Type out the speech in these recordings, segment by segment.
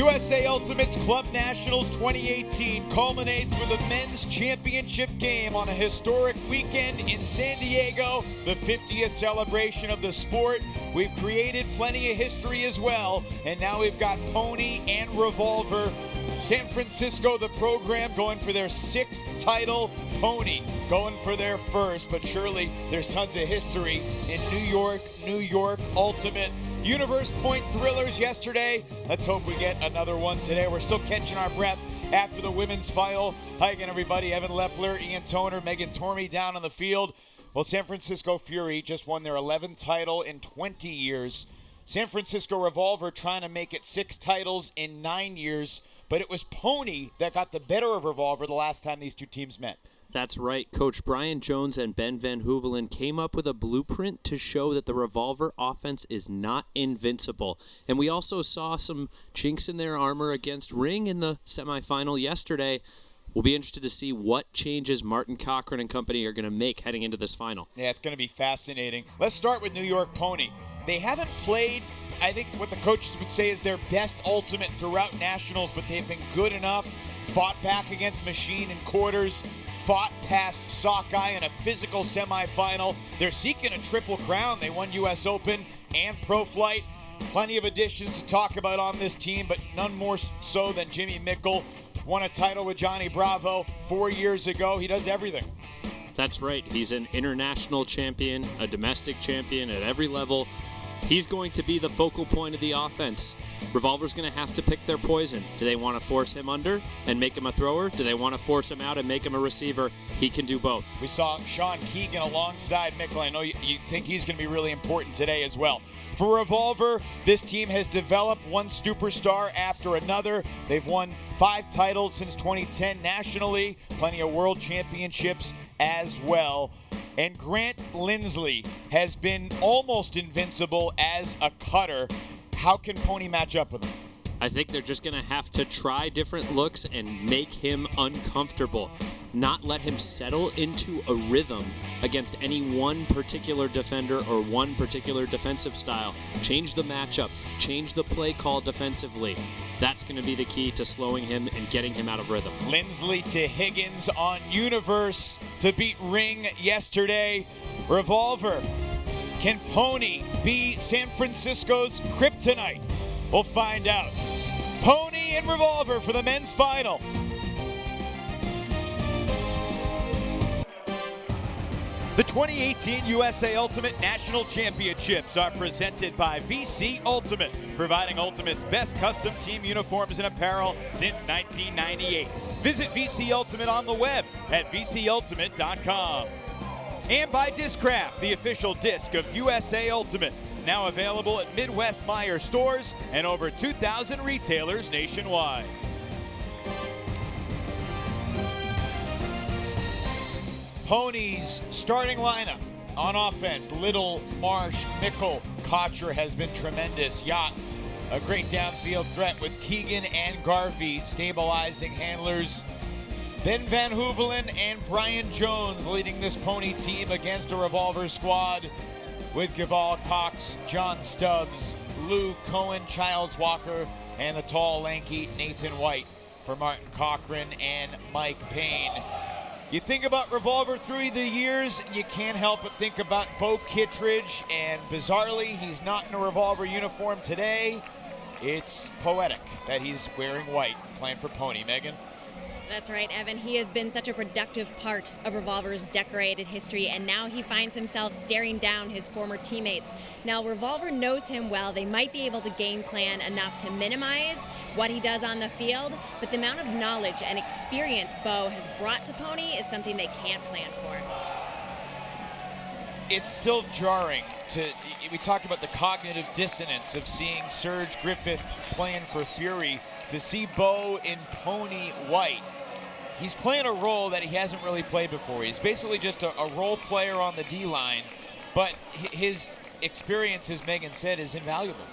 USA Ultimate's Club Nationals 2018 culminates with a men's championship game on a historic weekend in San Diego, the 50th celebration of the sport. We've created plenty of history as well, and now we've got PoNY and Revolver. San Francisco, the program, going for their 6th title. PoNY going for their 1st, but surely there's tons of history in New York Ultimate. Universe Point Thrillers yesterday. Let's hope we get another one today. We're still catching our breath after the women's final. Hi again, everybody. Evan Lepler, Ian Toner, Megan Tormey down on the field. Well, San Francisco Fury just won their 11th title in 20 years. San Francisco Revolver trying to make it 6 titles in 9 years. But it was PoNY that got the better of Revolver the last time these two teams met. That's right. Coach Brian Jones and Ben Van Hoevelen came up with a blueprint to show that the Revolver offense is not invincible. And we also saw some chinks in their armor against Ring in the semifinal yesterday. We'll be interested to see what changes Martin Cochran and company are going to make heading into this final. Yeah, it's going to be fascinating. Let's start with New York PoNY. They haven't played, I think what the coaches would say is their best ultimate throughout nationals, but they've been good enough. Fought back against Machine in quarters. Fought past Sockeye in a physical semifinal. They're seeking a triple crown. They won U.S. Open and Pro Flight. Plenty of additions to talk about on this team, but none more so than Jimmy Mickle. Won a title with Johnny Bravo 4 years ago. He does everything. That's right. He's an international champion, a domestic champion at every level. He's going to be the focal point of the offense. Revolver's going to have to pick their poison. Do they want to force him under and make him a thrower? Do they want to force him out and make him a receiver? He can do both. We saw Sean Keegan alongside Mickle. I know you think he's going to be really important today as well. For Revolver, this team has developed one superstar after another. They've won 5 titles since 2010 nationally, plenty of world championships as well. And Grant Lindsley has been almost invincible as a cutter. How can PoNY match up with him? I think they're just going to have to try different looks and make him uncomfortable. Not let him settle into a rhythm against any one particular defender or one particular defensive style. Change the matchup. Change the play call defensively. That's going to be the key to slowing him and getting him out of rhythm. Lindsley to Higgins on Universe to beat Ring yesterday. Revolver. Can PoNY be San Francisco's kryptonite? We'll find out. PoNY and Revolver for the men's final. The 2018 USA Ultimate National Championships are presented by VC Ultimate, providing Ultimate's best custom team uniforms and apparel since 1998. Visit VC Ultimate on the web at vcultimate.com. And by Discraft, the official disc of USA Ultimate, now available at Midwest Meyer stores and over 2,000 retailers nationwide. PoNY's starting lineup on offense: Little, Marsh, Mickle. Kocher has been tremendous. Yacht, a great downfield threat with Keegan and Garvey stabilizing handlers. Ben Van Hoevelen and Brian Jones leading this PoNY team against a Revolver squad with Gaval Cox, John Stubbs, Lou Cohen, Childs Walker, and the tall, lanky Nathan White for Martin Cochran and Mike Payne. You think about Revolver through the years, and you can't help but think about Bo Kittredge, and bizarrely, he's not in a Revolver uniform today. It's poetic that he's wearing white, playing for PoNY. Megan? That's right, Evan. He has been such a productive part of Revolver's decorated history, and now he finds himself staring down his former teammates. Now, Revolver knows him well. They might be able to game plan enough to minimize what he does on the field, but the amount of knowledge and experience Bo has brought to PoNY is something they can't plan for. It's still jarring we talked about the cognitive dissonance of seeing Serge Griffith playing for Fury, to see Bo in PoNY white. He's playing a role that he hasn't really played before. He's basically just a role player on the D-line, but his experience, as Megan said, is invaluable.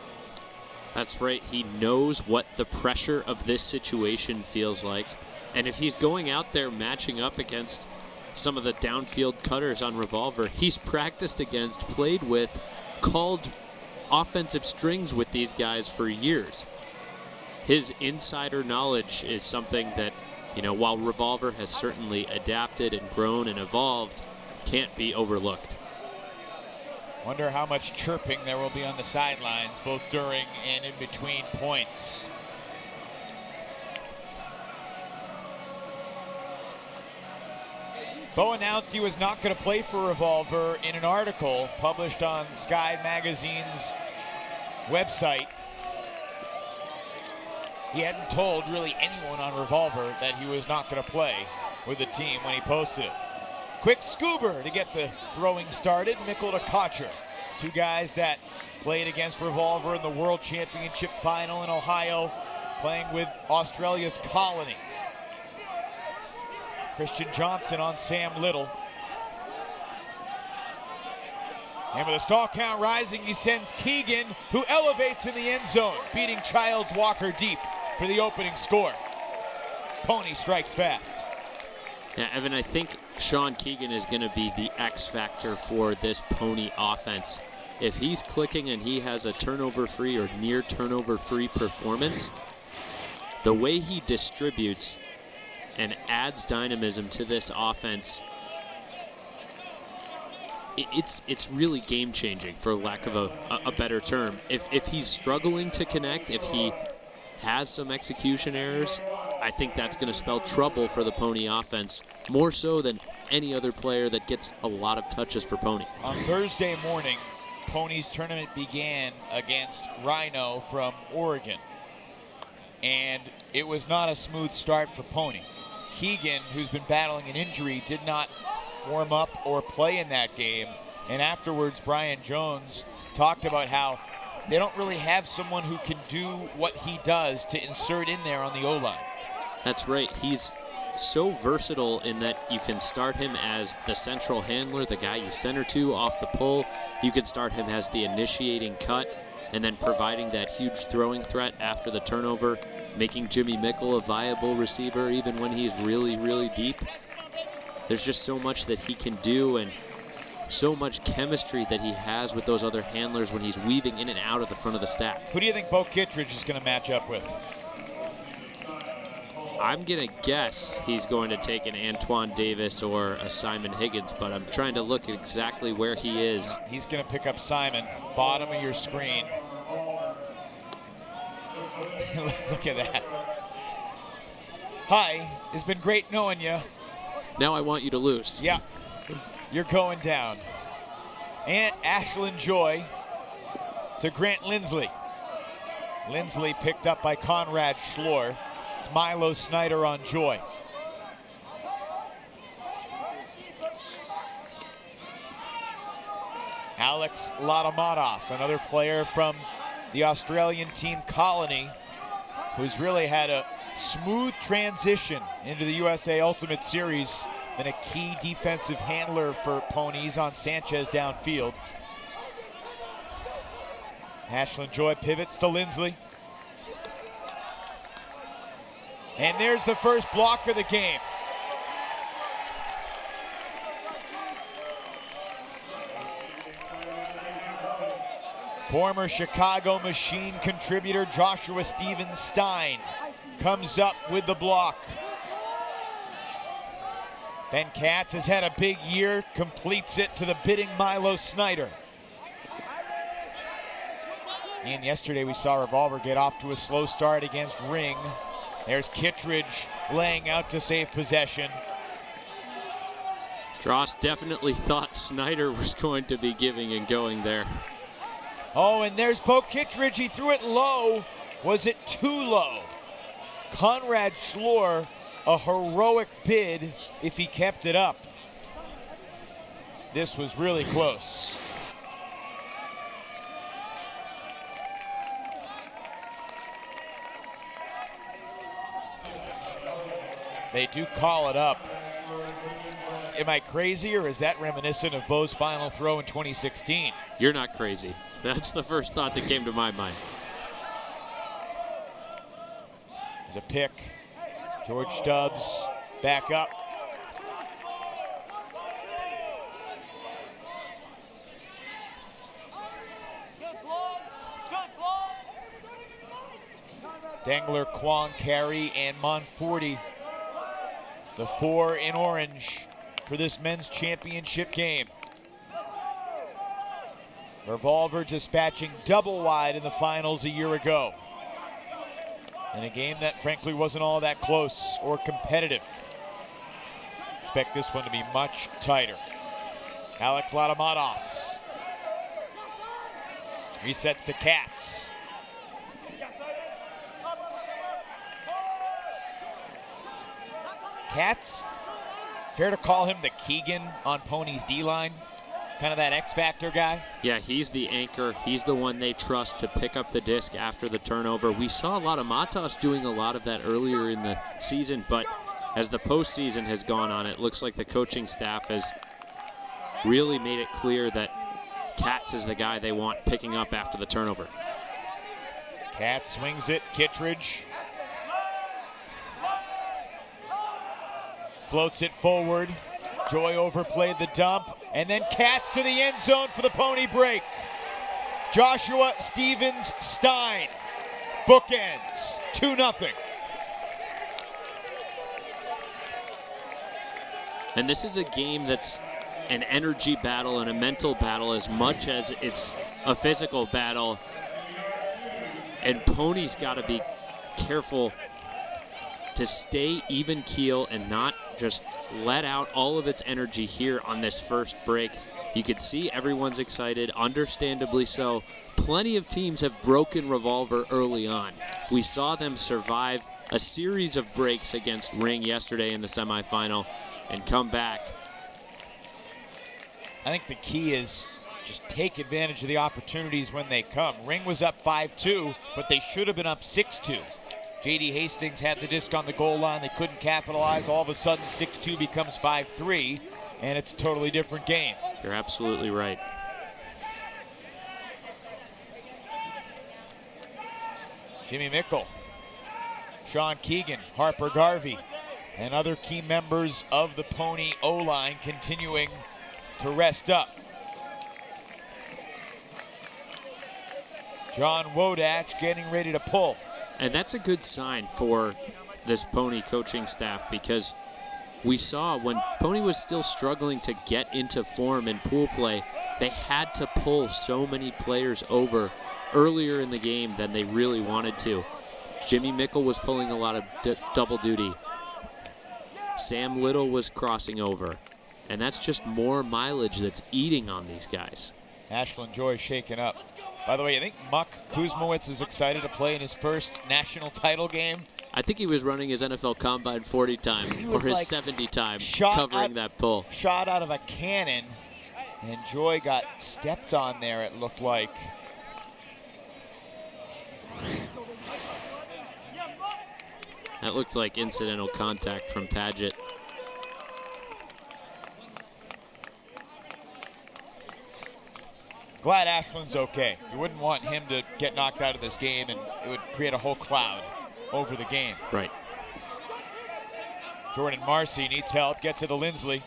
That's right. He knows what the pressure of this situation feels like. And if he's going out there matching up against some of the downfield cutters on Revolver, he's practiced against, played with, called offensive strings with these guys for years. his insider knowledge is something that, while Revolver has certainly adapted and grown and evolved, can't be overlooked. Wonder how much chirping there will be on the sidelines, both during and in between points. Bo announced he was not going to play for Revolver in an article published on Sky Magazine's website. He hadn't told really anyone on Revolver that he was not going to play with the team when he posted it. Quick Scuba to get the throwing started. Mickle to Kocher. Two guys that played against Revolver in the World Championship final in Ohio, playing with Australia's Colony. Christian Johnson on Sam Little. And with a stall count rising, he sends Keegan, who elevates in the end zone, beating Childs Walker deep for the opening score. PoNY strikes fast. Yeah, Evan, I think Sean Keegan is going to be the X factor for this PoNY offense. If he's clicking and he has a turnover-free or near turnover-free performance, the way he distributes and adds dynamism to this offense, it's really game-changing, for lack of a better term. If he's struggling to connect, if he has some execution errors, I think that's going to spell trouble for the PoNY offense, more so than any other player that gets a lot of touches for PoNY. On Thursday morning, PoNY's tournament began against Rhino from Oregon, and it was not a smooth start for PoNY. Keegan, who's been battling an injury, did not warm up or play in that game, and afterwards Brian Jones talked about how they don't really have someone who can do what he does to insert in there on the O-line. That's right. He's so versatile in that you can start him as the central handler, the guy you center to off the pull. You can start him as the initiating cut, and then providing that huge throwing threat after the turnover, making Jimmy Mickle a viable receiver even when he's really, really deep. There's just so much that he can do, and so much chemistry that he has with those other handlers when he's weaving in and out of the front of the stack. Who do you think Bo Kittredge is going to match up with? I'm going to guess he's going to take an Antoine Davis or a Simon Higgins, but I'm trying to look at exactly where he is. He's going to pick up Simon, bottom of your screen. Look at that. Hi, it's been great knowing you. Now I want you to lose. Yeah, you're going down. And Ashlyn Joy to Grant Lindsley. Lindsley picked up by Conrad Schlor. It's Milo Snyder on Joy. Alex Latamadas, another player from the Australian team Colony, who's really had a smooth transition into the USA Ultimate Series, been a key defensive handler for PoNYs on Sanchez downfield. Ashlyn Joy pivots to Lindsley. And there's the first block of the game. Former Chicago Machine contributor Joshua Steven Stein comes up with the block. Ben Katz has had a big year, completes it to the bidding Milo Snyder. And yesterday we saw Revolver get off to a slow start against Ring. There's Kittredge laying out to save possession. Dross definitely thought Snyder was going to be giving and going there. Oh, and there's Bo Kittredge. He threw it low. Was it too low? Conrad Schlor, a heroic bid if he kept it up. This was really close. They do call it up. Am I crazy, or is that reminiscent of Bo's final throw in 2016? You're not crazy. That's the first thought that came to my mind. There's a pick. George Stubbs back up. Dengler, Kwon, Carey, and Monforti. The 4 in orange for this men's championship game. Revolver dispatching double wide in the finals a year ago. In a game that frankly wasn't all that close or competitive. Expect this one to be much tighter. Alex Latamatos. Resets to Katz. Katz, fair to call him the Keegan on PoNY's D-line? Kind of that X-Factor guy? Yeah, he's the anchor. He's the one they trust to pick up the disc after the turnover. We saw a lot of Matas doing a lot of that earlier in the season, but as the postseason has gone on, it looks like the coaching staff has really made it clear that Katz is the guy they want picking up after the turnover. Katz swings it, Kittredge. Floats it forward. Joy overplayed the dump. And then Katz to the end zone for the PoNY break. Joshua Stevens Stein. Bookends. 2-0. And this is a game that's an energy battle and a mental battle as much as it's a physical battle. And PoNY's got to be careful to stay even keel and not just let out all of its energy here on this first break. You can see everyone's excited, understandably so. Plenty of teams have broken Revolver early on. We saw them survive a series of breaks against Ring yesterday in the semifinal and come back. I think the key is just take advantage of the opportunities when they come. Ring was up 5-2, but they should have been up 6-2. J.D. Hastings had the disc on the goal line. They couldn't capitalize. All of a sudden, 6-2 becomes 5-3, and it's a totally different game. You're absolutely right. Jimmy Mickle, Sean Keegan, Harper Garvey, and other key members of the PoNY O-line continuing to rest up. John Wodatch getting ready to pull. And that's a good sign for this PoNY coaching staff because we saw when PoNY was still struggling to get into form in pool play, they had to pull so many players over earlier in the game than they really wanted to. Jimmy Mickle was pulling a lot of double duty. Sam Little was crossing over. And that's just more mileage that's eating on these guys. Ashland Joy shaken up. By the way, I think Muck Kuzmowicz is excited to play in his first national title game. I think he was running his NFL Combine 40 time or his 70 time covering that pull. Shot out of a cannon, and Joy got stepped on there, it looked like. That looked like incidental contact from Padgett. Glad Ashland's okay. You wouldn't want him to get knocked out of this game, and it would create a whole cloud over the game. Right. Jordan Marcy needs help, gets it to Lindsley.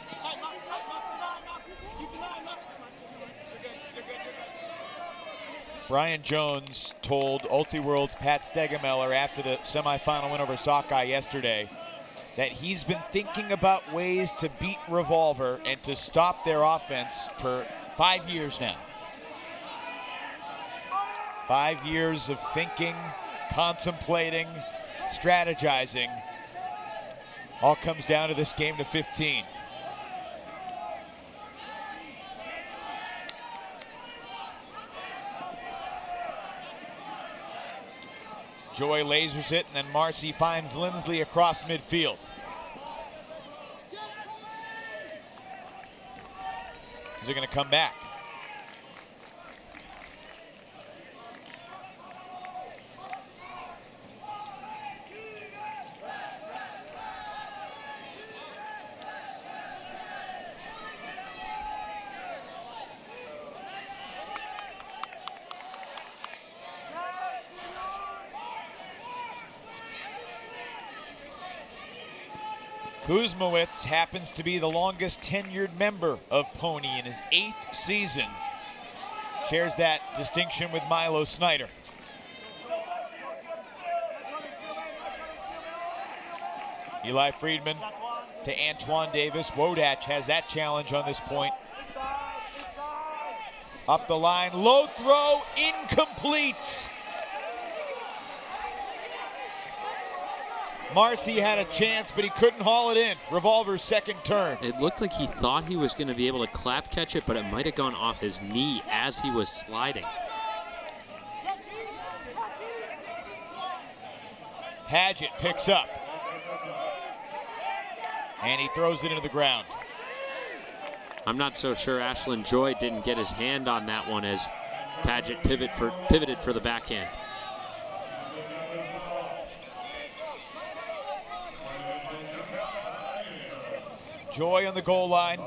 Brian Jones told Ultiworld's Pat Stegemeller after the semifinal win over Sockeye yesterday that he's been thinking about ways to beat Revolver and to stop their offense for 5 years now. 5 years of thinking, contemplating, strategizing. All comes down to this game to 15. Joy lasers it, and then Marcy finds Lindsley across midfield. Is it going to come back? Kuzmowicz happens to be the longest tenured member of PoNY in his 8th season. Shares that distinction with Milo Snyder. Eli Friedman to Antoine Davis. Wodach has that challenge on this point. Up the line, low throw, incomplete. Marcy had a chance, but he couldn't haul it in. Revolver's second turn. It looked like he thought he was going to be able to clap catch it, but it might have gone off his knee as he was sliding. Padgett picks up. And he throws it into the ground. I'm not so sure Ashland Joy didn't get his hand on that one as Padgett pivoted for the backhand. Joy on the goal line.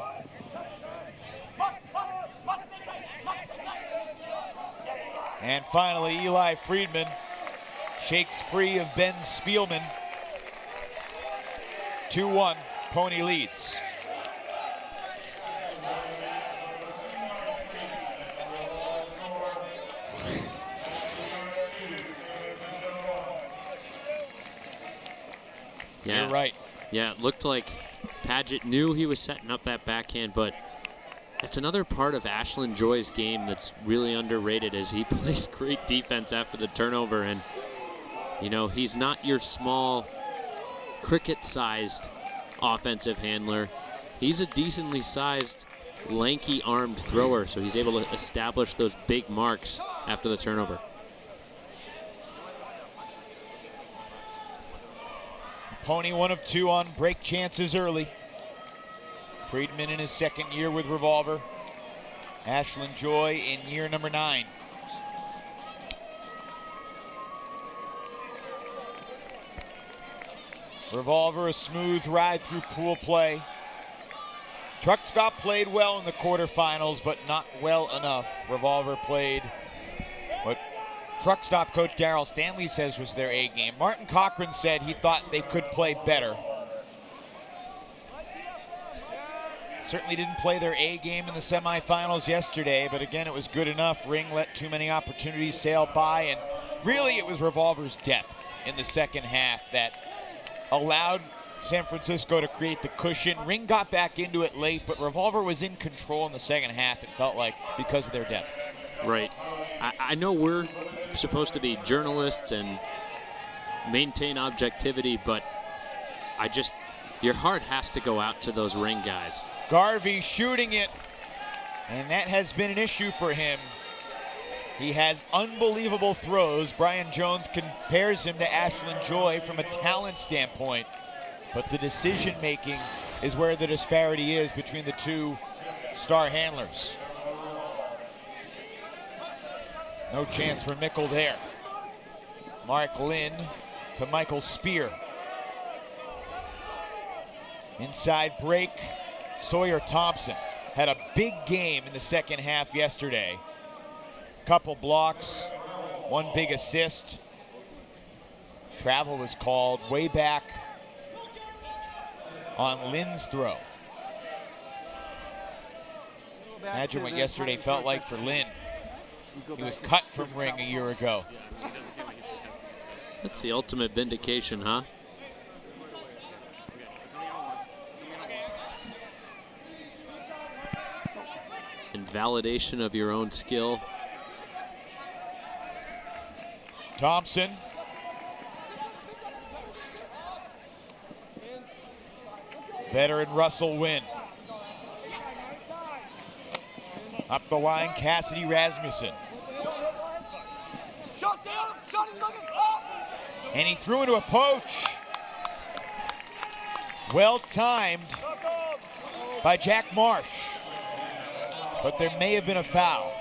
And finally, Eli Friedman shakes free of Ben Spielman. 2-1, PoNY leads. Yeah. You're right. Yeah, it looked like Padgett knew he was setting up that backhand, but that's another part of Ashland Joy's game that's really underrated as he plays great defense after the turnover. And, you know, he's not your small cricket-sized offensive handler. He's a decently sized, lanky-armed thrower, so he's able to establish those big marks after the turnover. PoNY 1 of 2 on break chances early. Friedman in his second year with Revolver. Ashland Joy in year number 9. Revolver, a smooth ride through pool play. Truck Stop played well in the quarterfinals, but not well enough. Revolver played what Truck Stop coach Darryl Stanley says was their A game. Martin Cochran said he thought they could play better. Certainly didn't play their A game in the semifinals yesterday, but again, it was good enough. Ring let too many opportunities sail by, and really it was Revolver's depth in the second half that allowed San Francisco to create the cushion. Ring got back into it late, but Revolver was in control in the second half, it felt like, because of their depth. Right. I know we're supposed to be journalists and maintain objectivity, but your heart has to go out to those Ring guys. Garvey shooting it, and that has been an issue for him. He has unbelievable throws. Brian Jones compares him to Ashland Joy from a talent standpoint, but the decision-making is where the disparity is between the two star handlers. No chance for Mickle there. Mark Lynn to Michael Spear. Inside break, Sawyer Thompson had a big game in the second half yesterday. Couple blocks, one big assist. Travel was called way back on Lynn's throw. Imagine what yesterday felt like for Lynn. He was cut from Ring a year ago. That's the ultimate vindication, huh? And validation of your own skill. Thompson. Veteran Russell Wynn. Up the line, Cassidy Rasmussen. And he threw into a poach. Well timed by Jack Marsh. But there may have been a foul.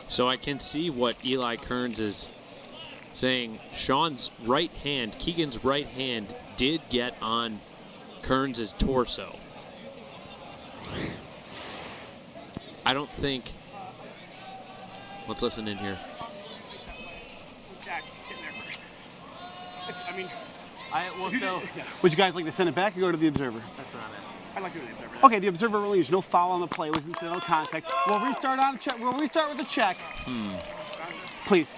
So I can see what Eli Kearns is saying. Sean's right hand, Keegan's right hand, did get on Kearns' torso. I don't think. Let's listen in here. Jack, get in there first. Would you guys like to send it back or go to the Observer? That's what I'm asking. I'd like to do the observer. Okay, the observer relieves. No foul on the play. Was incidental contact. We'll restart on a check. We'll restart with a check. Please.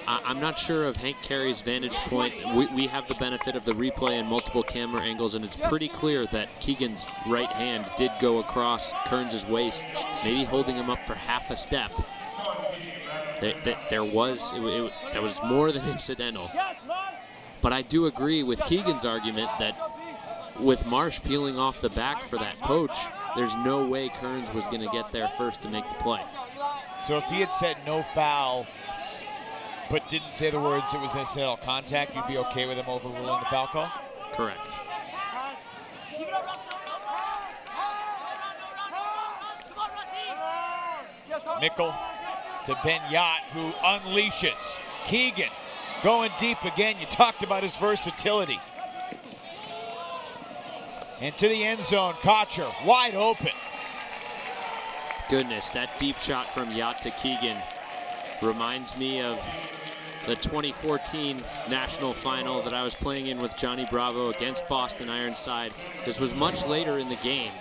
I'm not sure of Hank Carey's vantage point. We have the benefit of the replay and multiple camera angles, and it's pretty clear that Keegan's right hand did go across Kearns' waist, maybe holding him up for half a step. That was more than incidental. But I do agree with Keegan's argument that with Marsh peeling off the back for that poach, there's no way Kearns was going to get there first to make the play. So if he had said no foul, but didn't say the words it was incidental contact, you'd be okay with him overruling the foul call? Correct. Mickle to Ben Yacht, who unleashes. Keegan going deep again. You talked about his versatility. And to the end zone, Kocher wide open. Goodness, that deep shot from Yacht to Keegan reminds me of the 2014 national final that I was playing in with Johnny Bravo against Boston Ironside. This was much later in the game.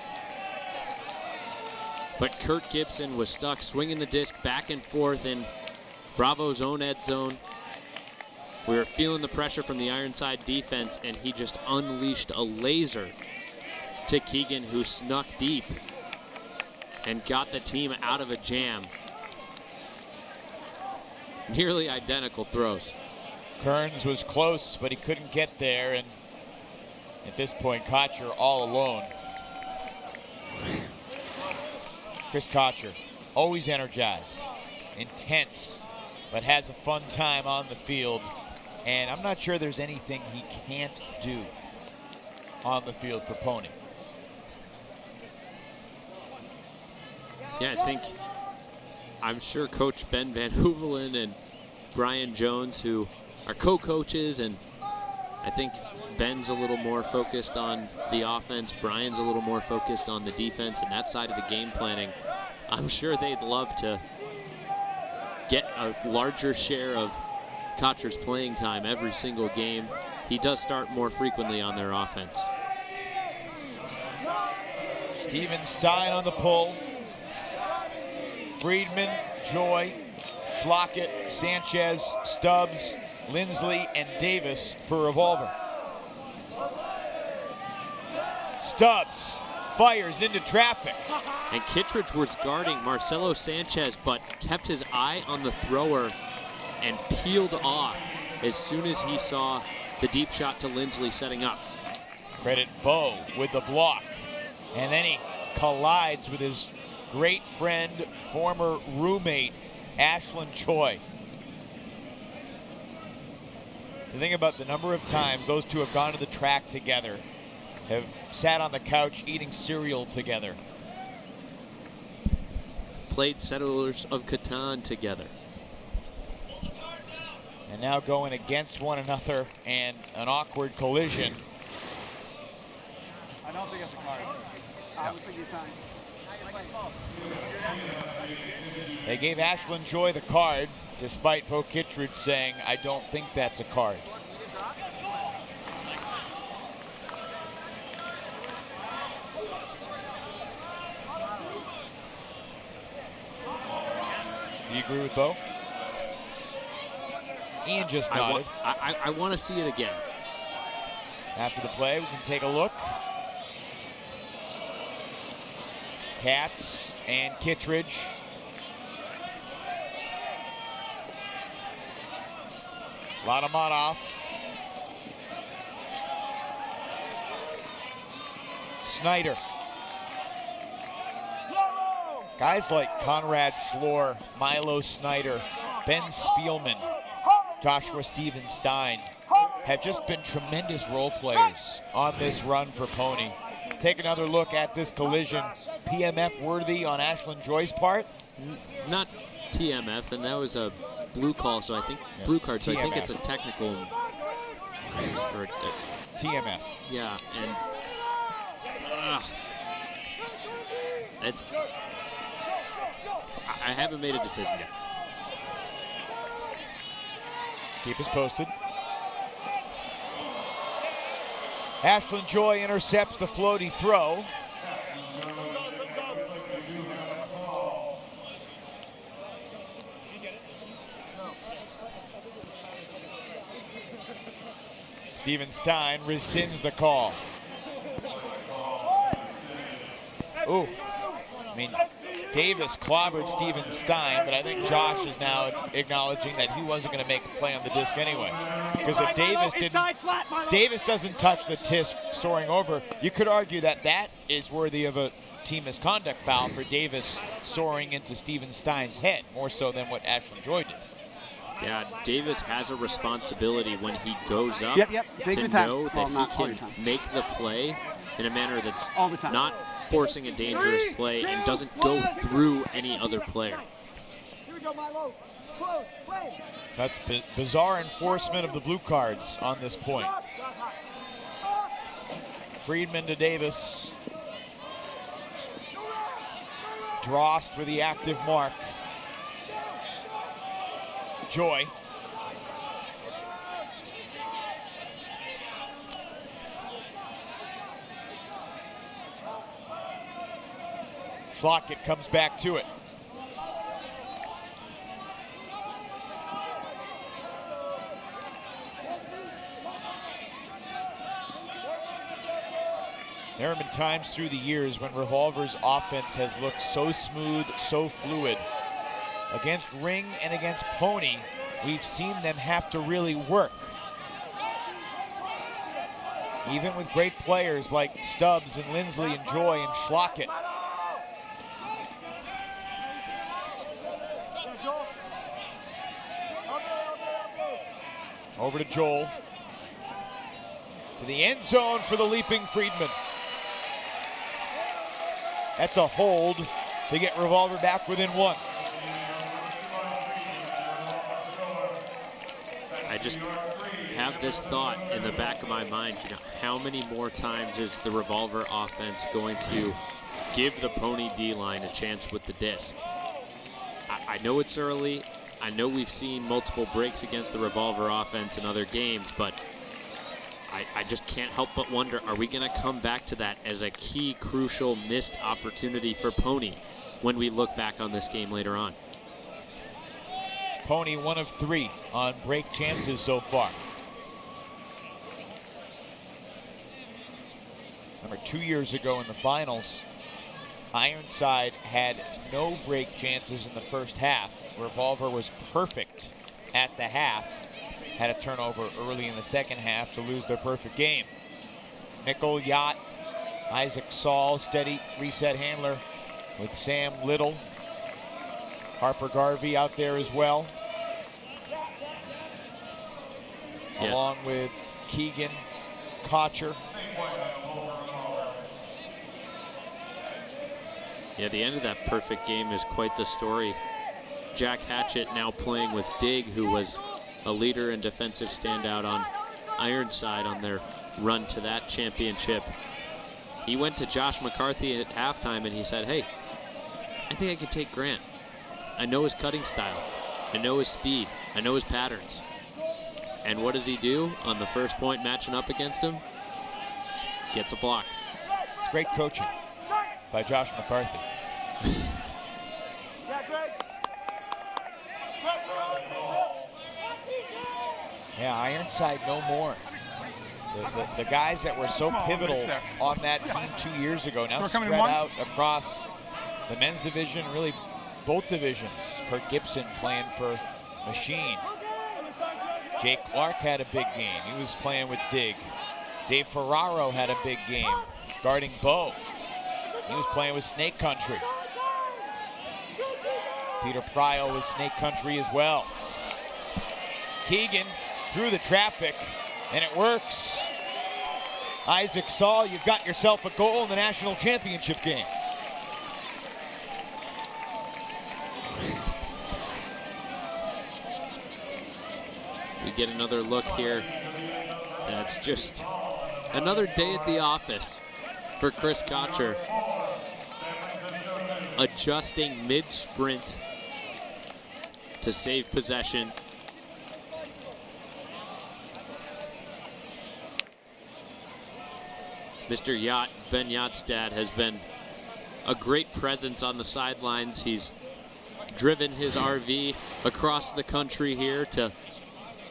But Kurt Gibson was stuck swinging the disc back and forth in Bravo's own end zone. We were feeling the pressure from the Ironside defense, and he just unleashed a laser to Keegan, who snuck deep and got the team out of a jam. Nearly identical throws. Kearns was close, but he couldn't get there, and at this point, Kocher all alone. Chris Kocher, always energized, intense, but has a fun time on the field, and I'm not sure there's anything he can't do on the field for PoNY. Yeah, I'm sure Coach Ben Van Hoevelen and Brian Jones, who are co-coaches, and I think Ben's a little more focused on the offense, Brian's a little more focused on the defense and that side of the game planning. I'm sure they'd love to get a larger share of Kocher's playing time every single game. He does start more frequently on their offense. Steven Stein on the pull. Friedman, Joy, Schlockett, Sanchez, Stubbs, Lindsley, and Davis for Revolver. Stubbs fires into traffic. And Kittredge was guarding Marcelo Sanchez, but kept his eye on the thrower and peeled off as soon as he saw the deep shot to Lindsley setting up. Credit Bo with the block. And then he collides with his great friend, former roommate, Ashlyn Choi. To think about the number of times those two have gone to the track together, have sat on the couch eating cereal together. Played Settlers of Catan together. And now going against one another and an awkward collision. I don't think it's a card. I was thinking time. They gave Ashlyn Joy the card, despite Bo Kittredge saying, I don't think that's a card. Do you agree with Bo? Ian just nodded. I want to see it again. After the play, we can take a look. Katz and Kittredge. Latamanos. Snyder. Guys like Conrad Schlor, Milo Snyder, Ben Spielman, Joshua Steven Stein have just been tremendous role players on this run for PoNY. Take another look at this collision. PMF worthy on Ashlyn Joy's part? Not PMF, and that was a blue call, so I think blue card, so TMF. I think it's a technical. Or TMF. Yeah, and it's. I haven't made a decision yet. Keep us posted. Ashlyn Joy intercepts the floaty throw. Steven Stein rescinds the call. Ooh, I mean, Davis clobbered Steven Stein, but I think Josh is now acknowledging that he wasn't going to make a play on the disc anyway. Because if Davis doesn't touch the disc soaring over, you could argue that that is worthy of a team misconduct foul for Davis soaring into Steven Stein's head, more so than what Ashley Joy did. Yeah, Davis has a responsibility when he goes up to know that he can make the play in a manner that's not forcing a dangerous play and doesn't go through any other player. That's bizarre enforcement of the blue cards on this point. Friedman to Davis. Drost with the active mark. Joy. Flockett comes back to it. There have been times through the years when Revolver's offense has looked so smooth, so fluid. Against Ring and against PoNY, we've seen them have to really work. Even with great players like Stubbs and Lindsley and Joy and Schlockett. Over to Joel. To the end zone for the leaping Friedman. That's a hold to get Revolver back within one. I just have this thought in the back of my mind, you know, how many more times is the Revolver offense going to give the PoNY D-line a chance with the disc? I know it's early. I know we've seen multiple breaks against the Revolver offense in other games, but I just can't help but wonder, are we going to come back to that as a key, crucial, missed opportunity for PoNY when we look back on this game later on? PoNY 1 of 3 on break chances so far. Remember, 2 years ago in the finals, Ironside had no break chances in the first half. Revolver was perfect at the half. Had a turnover early in the second half to lose their perfect game. Nickel, Yacht, Isaac Saul, steady reset handler with Sam Little. Harper Garvey out there as well. Yeah. Along with Keegan, Kocher. Yeah, the end of that perfect game is quite the story. Jack Hatchett now playing with Dig, who was a leader and defensive standout on Ironside on their run to that championship. He went to Josh McCarthy at halftime and he said, hey, I think I can take Grant. I know his cutting style. I know his speed. I know his patterns. And what does he do on the first point matching up against him? Gets a block. It's great coaching by Josh McCarthy. Yeah, Ironside no more. The guys that were so pivotal on that team 2 years ago now spread out across the men's division, really both divisions. Kurt Gibson playing for Machine. Jake Clark had a big game. He was playing with Dig. Dave Ferraro had a big game guarding Bo. He was playing with Snake Country. Peter Pryo with Snake Country as well. Keegan through the traffic, and it works. Isaac Saul, you've got yourself a goal in the national championship game. We get another look here. That's just another day at the office for Chris Kocher. Adjusting mid-sprint to save possession. Mr. Yacht, Ben Yachtstad, has been a great presence on the sidelines. He's driven his RV across the country here to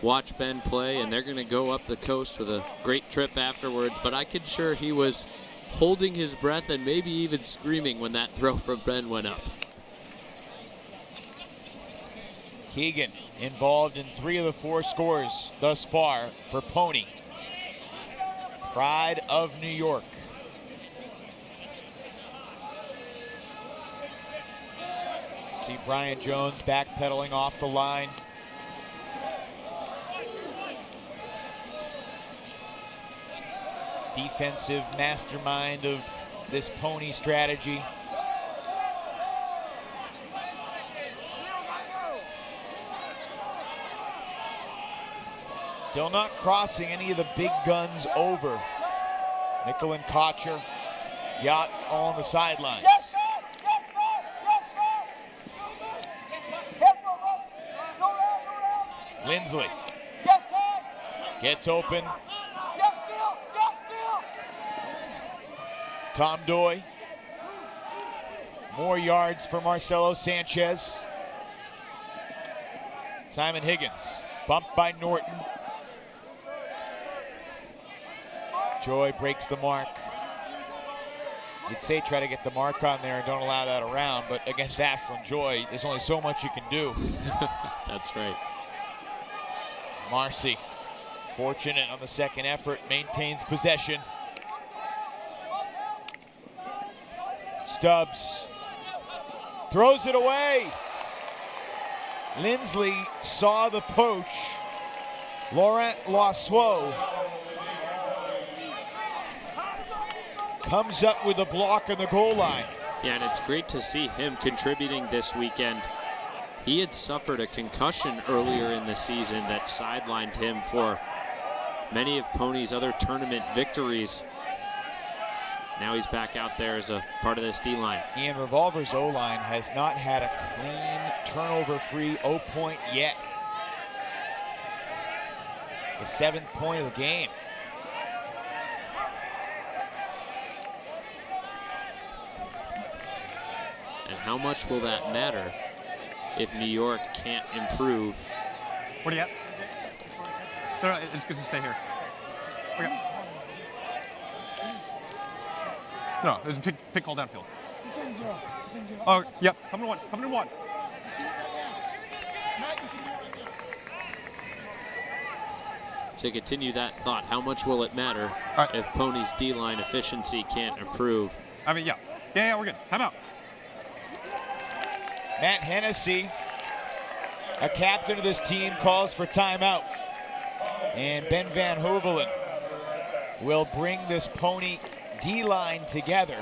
watch Ben play, and they're going to go up the coast with a great trip afterwards. But I could sure he was holding his breath and maybe even screaming when that throw from Ben went up. Keegan involved in 3 of the 4 scores thus far for PoNY. Pride of New York. See Brian Jones backpedaling off the line. Defensive mastermind of this PoNY strategy. Still not crossing any of the big guns over. Nickel and Kocher, Yacht all on the sidelines. Lindsley gets open. Tom Doy. More yards for Marcelo Sanchez. Simon Higgins, bumped by Norton. Joy breaks the mark. You'd say try to get the mark on there and don't allow that around, but against Ashland Joy, there's only so much you can do. That's right. Marcy, fortunate on the second effort, maintains possession. Stubbs throws it away. Lindsley saw the poach. Laurent Lasseau comes up with a block on the goal line. Yeah, and it's great to see him contributing this weekend. He had suffered a concussion earlier in the season that sidelined him for many of PoNY's other tournament victories. Now he's back out there as a part of this D-line. Ian, Revolver's O-line has not had a clean, turnover-free O-point yet. The 7th point of the game. And how much will that matter if New York can't improve? What are you at? No, it's good to stay here. Okay. No, there's a pick call downfield. Oh, yep. Coming to one. To continue that thought, how much will it matter if PoNY's D-line efficiency can't improve? I mean, yeah, we're good. Time out. Matt Hennessy, a captain of this team, calls for timeout. And Ben Van Hovelen will bring this PoNY D-line together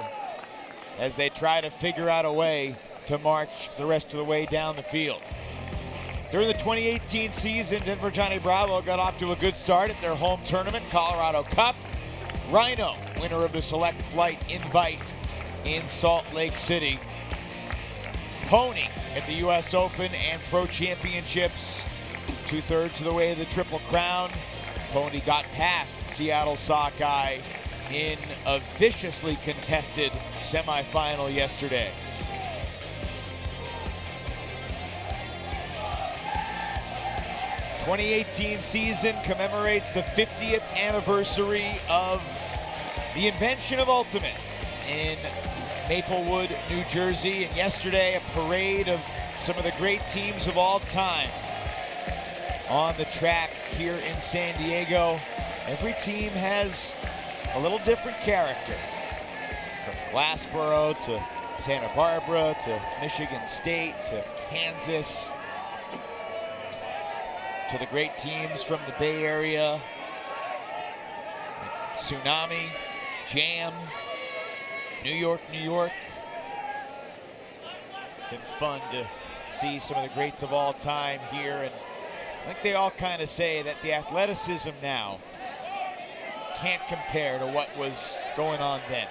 as they try to figure out a way to march the rest of the way down the field. During the 2018 season, Denver Johnny Bravo got off to a good start at their home tournament, Colorado Cup. Rhino, winner of the Select Flight Invite in Salt Lake City. PoNY at the U.S. Open and Pro Championships, 2/3 of the way to the Triple Crown. PoNY got past Seattle Sockeye in a viciously contested semifinal yesterday. The 2018 season commemorates the 50th anniversary of the invention of Ultimate in Maplewood, New Jersey, and yesterday a parade of some of the great teams of all time on the track here in San Diego. Every team has a little different character, from Glassboro to Santa Barbara to Michigan State to Kansas to the great teams from the Bay Area, Tsunami, Jam, New York. It's been fun to see some of the greats of all time here, and I think they all kind of say that the athleticism now can't compare to what was going on then.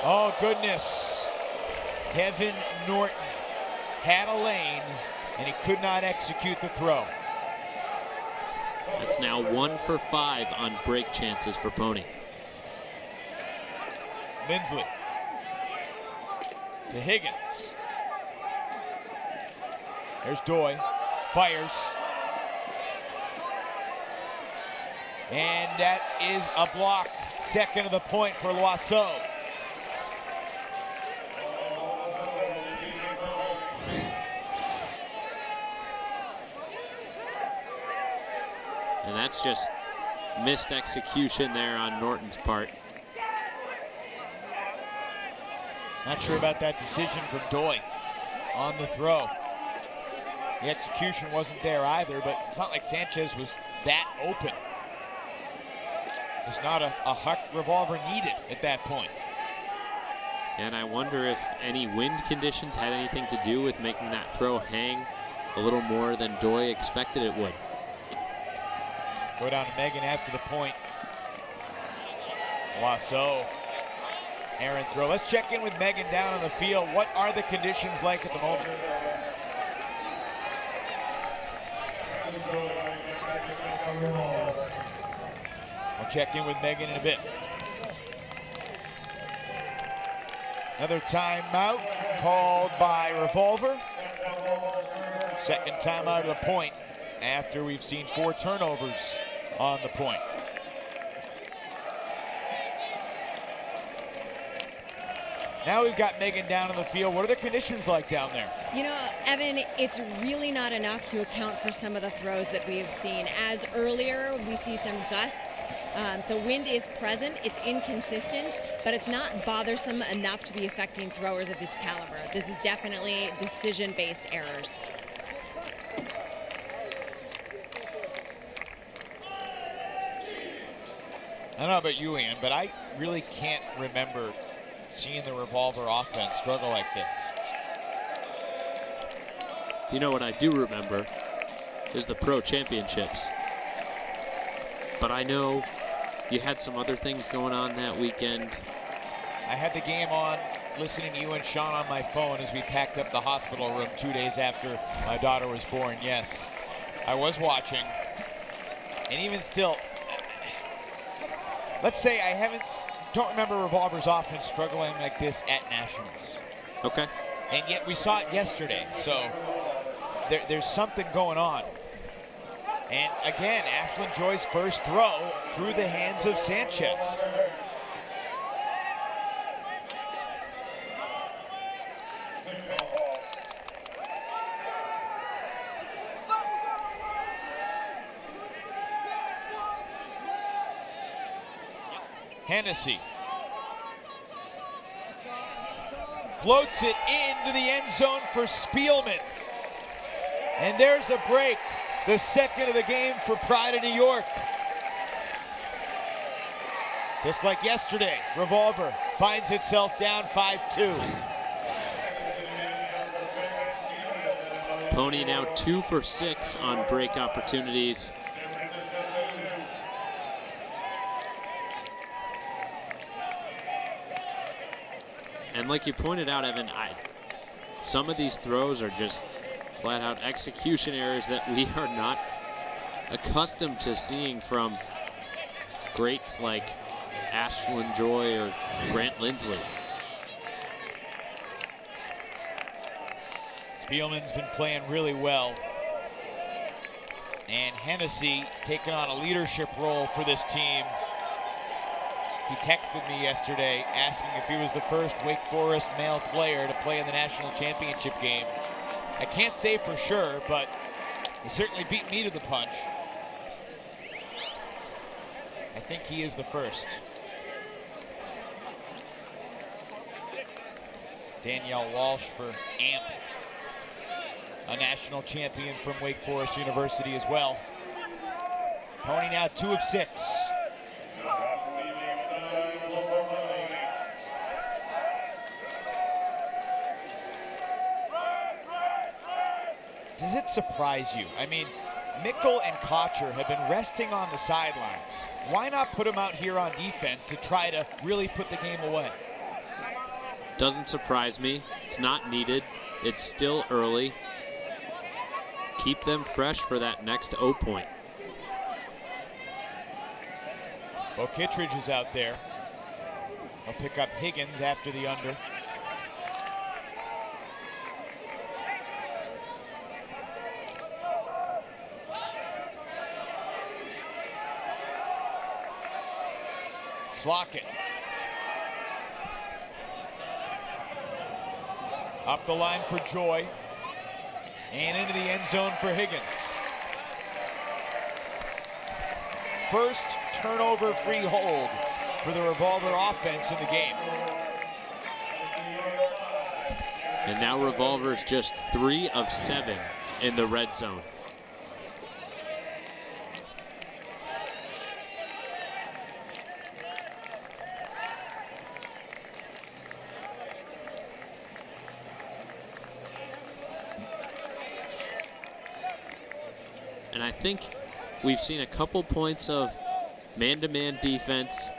Oh goodness, Kevin Norton had a lane and he could not execute the throw. That's now 1 for 5 on break chances for PoNY. Lindsley to Higgins. There's Doy, fires. And that is a block. Second of the point for Loiseau. And that's just missed execution there on Norton's part. Not sure about that decision from Doy on the throw. The execution wasn't there either, but it's not like Sanchez was that open. There's not a Huck revolver needed at that point. And I wonder if any wind conditions had anything to do with making that throw hang a little more than Doy expected it would. Go down to Megan after the point. Loiseau. Aaron throw. Let's check in with Megan down on the field. What are the conditions like at the moment? I'll check in with Megan in a bit. Another timeout called by Revolver. Second timeout of the point after we've seen 4 turnovers on the point. Now we've got Megan down on the field. What are the conditions like down there? You know, Evan, it's really not enough to account for some of the throws that we have seen. As earlier, we see some gusts. So wind is present. It's inconsistent, but it's not bothersome enough to be affecting throwers of this caliber. This is definitely decision-based errors. I don't know about you, Ian, but I really can't remember seeing the Revolver offense struggle like this. You know what I do remember is the Pro Championships. But I know you had some other things going on that weekend. I had the game on, listening to you and Sean on my phone as we packed up the hospital room 2 days after my daughter was born. Yes, I was watching. And even still, let's say I don't remember Revolver's offense struggling like this at Nationals. Okay. And yet we saw it yesterday, so there's something going on. And again, Ashlyn Joy's first throw through the hands of Sanchez. Hennessy floats it into the end zone for Spielman. And there's a break, the second of the game for Pride of New York. Just like yesterday, Revolver finds itself down 5-2. PoNY now 2 for 6 on break opportunities. And like you pointed out, Evan, some of these throws are just flat out execution errors that we are not accustomed to seeing from greats like Ashlyn Joy or Grant Lindsley. Spielman's been playing really well. And Hennessy taking on a leadership role for this team. He texted me yesterday asking if he was the first Wake Forest male player to play in the national championship game. I can't say for sure, but he certainly beat me to the punch. I think he is the first. Danielle Walsh for AMP, a national champion from Wake Forest University as well. PoNY now 2 of 6. Does it surprise you? I mean, Mickle and Kocher have been resting on the sidelines. Why not put them out here on defense to try to really put the game away? Doesn't surprise me. It's not needed. It's still early. Keep them fresh for that next O point. Well, Kittredge is out there. He'll pick up Higgins after the under. Schlocken. Up the line for Joy. And into the end zone for Higgins. First turnover-free hold for the Revolver offense in the game. And now Revolver's just 3 of 7 in the red zone. And I think we've seen a couple points of man-to-man defense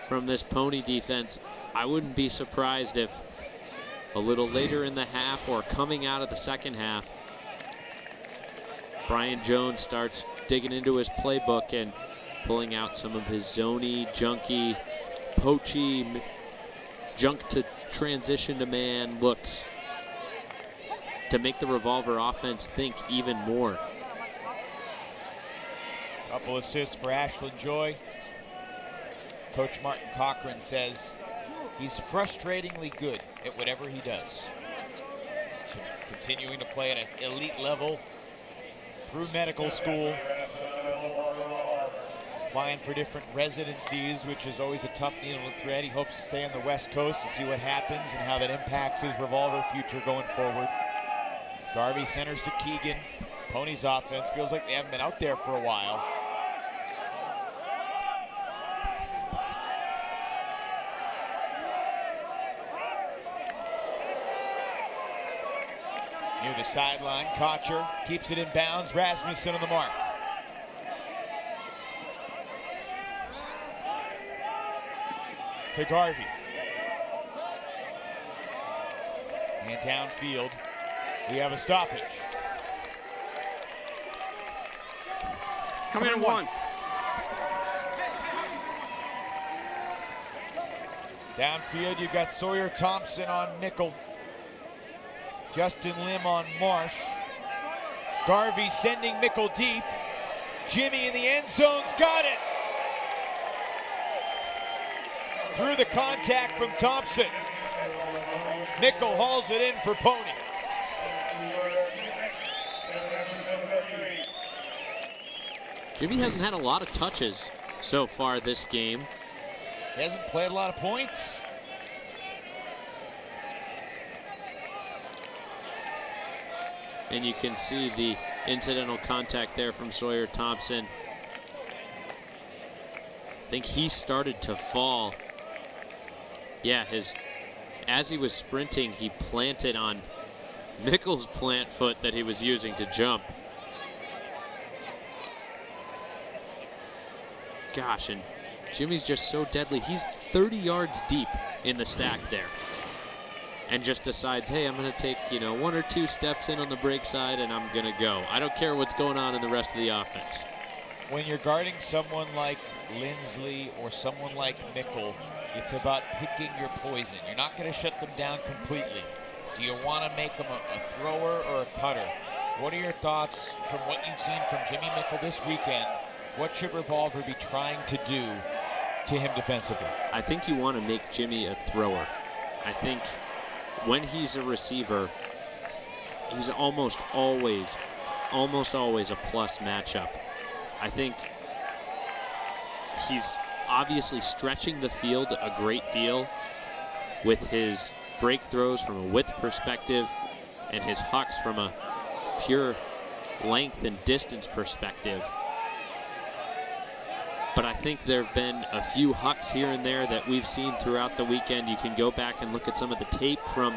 from this PoNY defense. I wouldn't be surprised if a little later in the half or coming out of the second half, Brian Jones starts digging into his playbook and pulling out some of his zony, junky, poachy, junk to transition to man looks to make the Revolver offense think even more. Couple assists for Ashlyn Joy. Coach Martin Cochran says he's frustratingly good at whatever he does. Continuing to play at an elite level through medical school. Applying for different residencies, which is always a tough needle to thread. He hopes to stay on the West Coast to see what happens and how that impacts his Revolver future going forward. Garvey centers to Keegan. PoNY's offense feels like they haven't been out there for a while. Near the sideline, Kocher keeps it in bounds. Rasmussen on the mark. To Garvey. And downfield, we have a stoppage. Come in one. Downfield, you've got Sawyer Thompson on nickel. Justin Lim on Marsh. Garvey sending Mickle deep. Jimmy in the end zone's got it. Through the contact from Thompson. Mickle hauls it in for PoNY. Jimmy hasn't had a lot of touches so far this game. He hasn't played a lot of points. And you can see the incidental contact there from Sawyer Thompson. I think he started to fall. Yeah, as he was sprinting, he planted on Mickle's plant foot that he was using to jump. Gosh, and Jimmy's just so deadly. He's 30 yards deep in the stack there. And just decides, hey, I'm going to take, 1 or 2 steps in on the break side and I'm going to go. I don't care what's going on in the rest of the offense. When you're guarding someone like Lindsley or someone like Mickle, it's about picking your poison. You're not going to shut them down completely. Do you want to make them a thrower or a cutter? What are your thoughts from what you've seen from Jimmy Mickle this weekend? What should Revolver be trying to do to him defensively? I think you want to make Jimmy a thrower. I think when he's a receiver, he's almost always a plus matchup. I think he's obviously stretching the field a great deal with his break throws from a width perspective and his hucks from a pure length and distance perspective. But I think there have been a few hucks here and there that we've seen throughout the weekend. You can go back and look at some of the tape from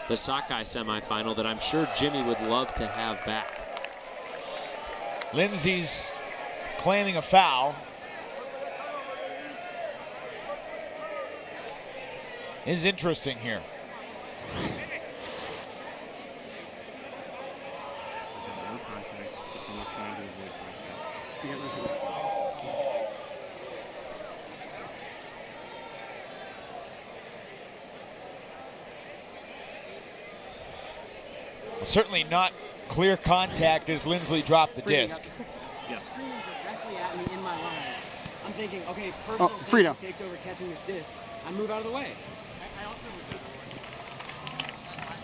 the Sockeye semifinal that I'm sure Jimmy would love to have back. Lindsey's claiming a foul. Is interesting here. Certainly not clear contact as Lindsley dropped the disc. He's screaming directly at me in my line. I'm thinking, okay, personal Frito takes over catching this disc. I move out of the way.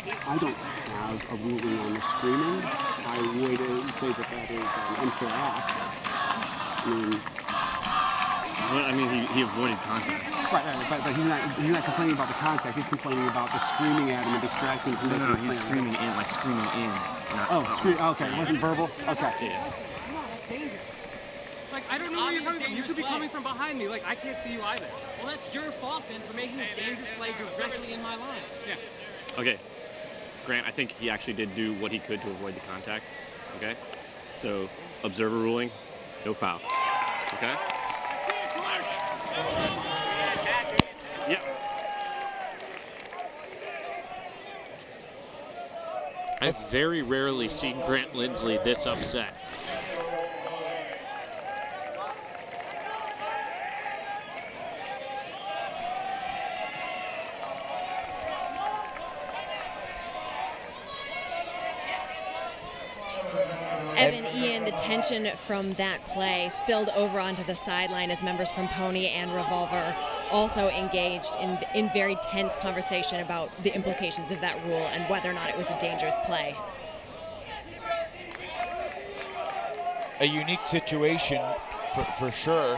I don't have a ruling on the screaming. I would say that that is an unfair act. I mean, he avoided contact. Right, but he's not complaining about the contact. He's complaining about the screaming at him and distracting him from making a he's play. screaming in, like screaming in. Okay, it wasn't verbal? Okay. Yeah. Come on, that's dangerous. Like, I don't know where you're coming from. You could be coming from behind me. Like, I can't see you either. Well, that's your fault, then, for making a dangerous play directly in my line. Yeah. Okay. Grant, I think he actually did do what he could to avoid the contact. Okay? So, observer ruling, no foul. Okay? Yep. I've very rarely seen Grant Lindsley this upset. Evan, Ian, the tension from that play spilled over onto the sideline as members from PoNY and Revolver also engaged in very tense conversation about the implications of that rule and whether or not it was a dangerous play. A unique situation for sure.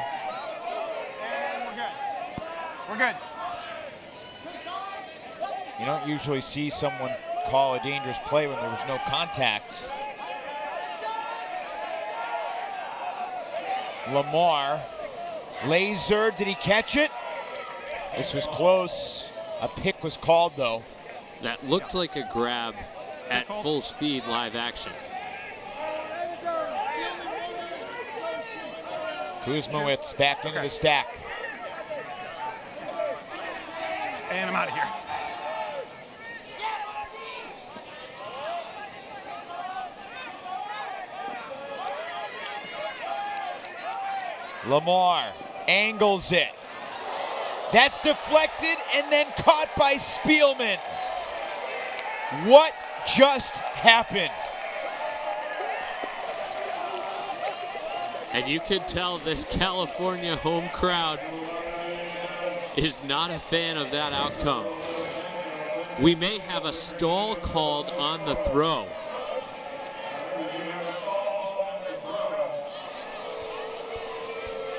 We're good. You don't usually see someone call a dangerous play when there was no contact. Lamar, laser, did he catch it? This was close. A pick was called though. That looked like a grab at full speed live action. Kuzmowicz back into the stack. And I'm out of here. Lamar angles it. That's deflected and then caught by Spielman. What just happened? And you could tell this California home crowd is not a fan of that outcome. We may have a stall called on the throw.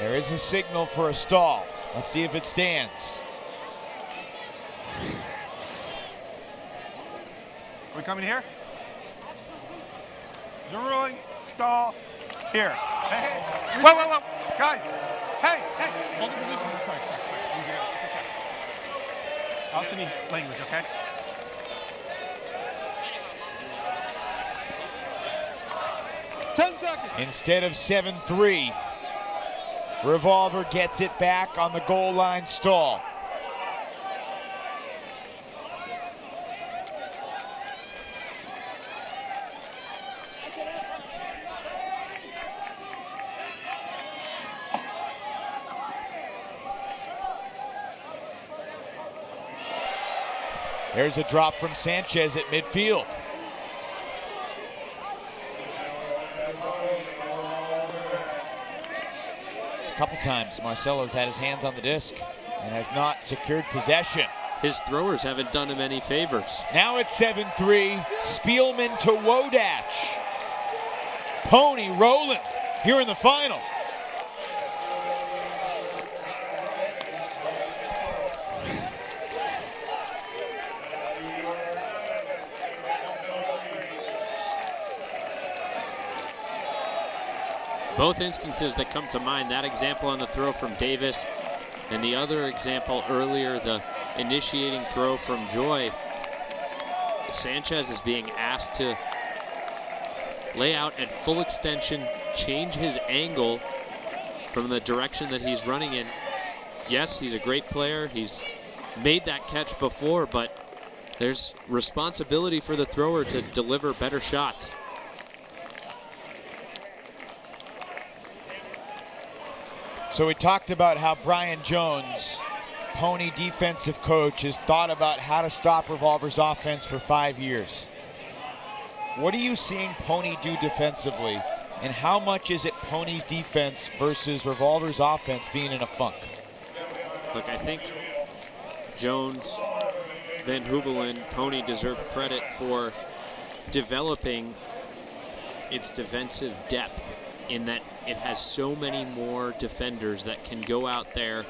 There is a signal for a stall. Let's see if it stands. Are we coming here? The ruling, stall, here. Hey, whoa, guys. Hey. Hold the position. Sorry. I also need language, okay? Instead of 7-3, Revolver gets it back on the goal line stall. There's a drop from Sanchez at midfield. A couple times Marcelo's had his hands on the disc and has not secured possession. His throwers haven't done him any favors. Now it's 7-3, Spielman to Wodach. PoNY rolling here in the final. Both instances that come to mind, that example on the throw from Davis and the other example earlier, the initiating throw from Joy. Sanchez is being asked to lay out at full extension, change his angle from the direction that he's running in. Yes, he's a great player. He's made that catch before, but there's responsibility for the thrower to deliver better shots. So we talked about how Brian Jones, PoNY defensive coach, has thought about how to stop Revolver's offense for 5 years. What are you seeing PoNY do defensively And how much is it PoNY's defense versus Revolver's offense being in a funk? Look, I think Jones, Van Hoevelen, PoNY deserve credit for developing its defensive depth in that it has so many more defenders that can go out there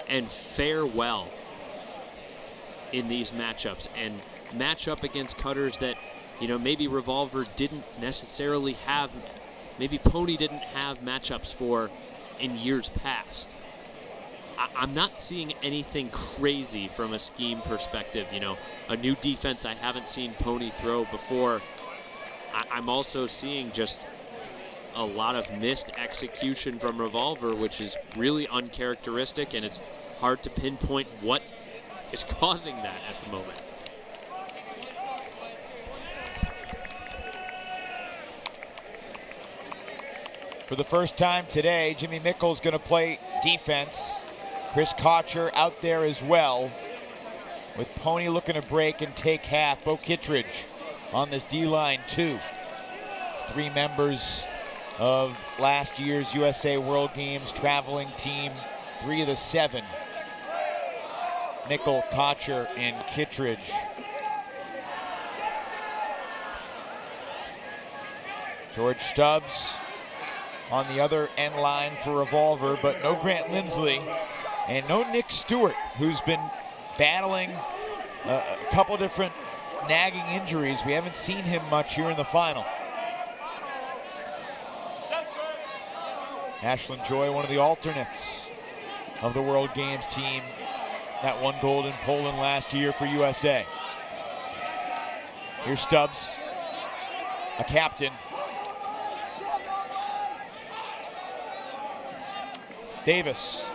and fare well in these matchups and match up against cutters that, you know, maybe Revolver didn't necessarily have, maybe PoNY didn't have matchups for in years past. I'm not seeing anything crazy from a scheme perspective, you know, a new defense I haven't seen PoNY throw before. I'm also seeing just a lot of missed execution from Revolver, which is really uncharacteristic, and it's hard to pinpoint what is causing that at the moment. For the first time today, Jimmy Mickle's going to play defense. Chris Kocher out there as well, with PoNY looking to break and take half. Bo Kittredge on this D-line too. It's 3 members of last year's USA World Games traveling team, 3 of the 7. Mickle, Kocher, and Kittredge. George Stubbs on the other end line for Revolver, but no Grant Lindsley and no Nick Stewart, who's been battling a couple different nagging injuries. We haven't seen him much here in the final. Ashlyn Joy, one of the alternates of the World Games team that won gold in Poland last year for USA. Here's Stubbs, a captain. Davis,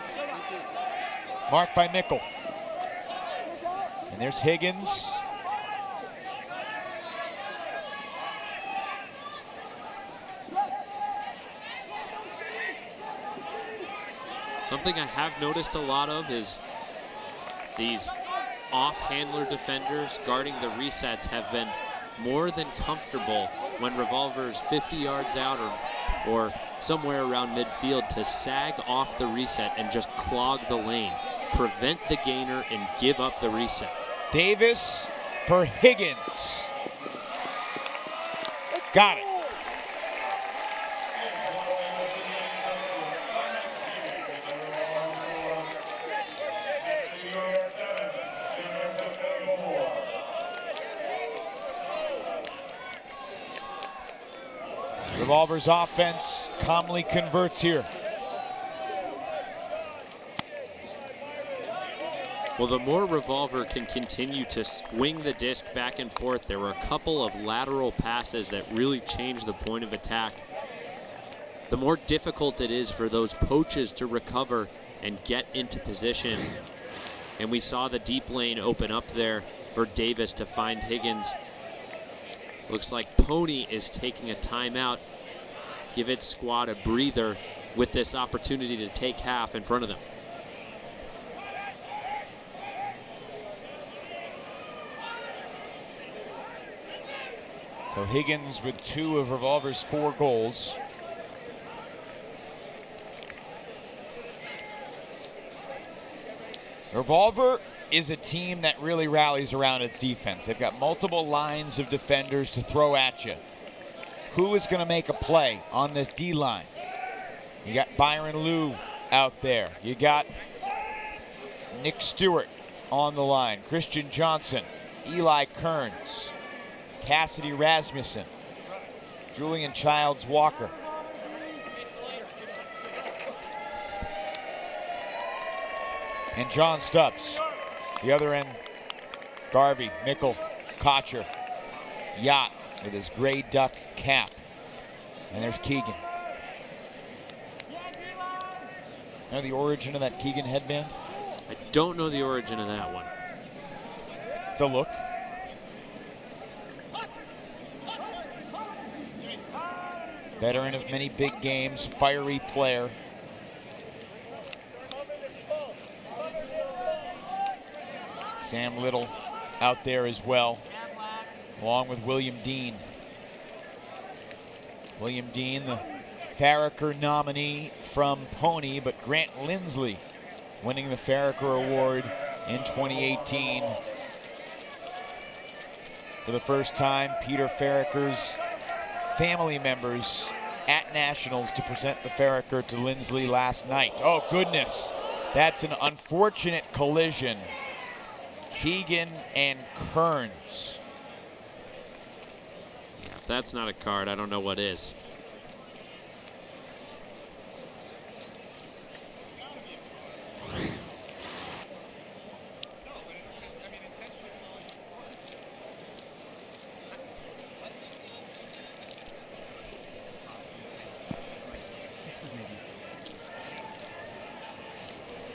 marked by Mickle. And there's Higgins. Something I have noticed a lot of is these off-handler defenders guarding the resets have been more than comfortable when Revolver's 50 yards out or somewhere around midfield to sag off the reset and just clog the lane, prevent the gainer, and give up the reset. Davis for Higgins. Got it. Revolver's offense calmly converts here. Well, the more Revolver can continue to swing the disc back and forth, there were a couple of lateral passes that really changed the point of attack. The more difficult it is for those poaches to recover and get into position. And we saw the deep lane open up there for Davis to find Higgins. Looks like PoNY is taking a timeout, give its squad a breather with this opportunity to take half in front of them. So Higgins with 2 of Revolver's 4 goals. Revolver is a team that really rallies around its defense. They've got multiple lines of defenders to throw at you. Who is going to make a play on this D-line? You got Byron Liu out there. You got Nick Stewart on the line. Christian Johnson, Eli Kearns, Cassidy Rasmussen, Julian Childs Walker. And John Stubbs. The other end, Garvey, Mickle, Kocher, Yacht with his gray duck cap. And there's Keegan. Know the origin of that Keegan headband? I don't know the origin of that one. It's a look. Veteran of many big games, fiery player. Sam Little out there as well, along with William Dean. William Dean, the Farraker nominee from PoNY, but Grant Lindsley winning the Farraker Award in 2018. For the first time, Peter Farraker's family members at Nationals to present the Farraker to Lindsley last night. Oh goodness, that's an unfortunate collision. Keegan and Kearns. Yeah, if that's not a card, I don't know what is.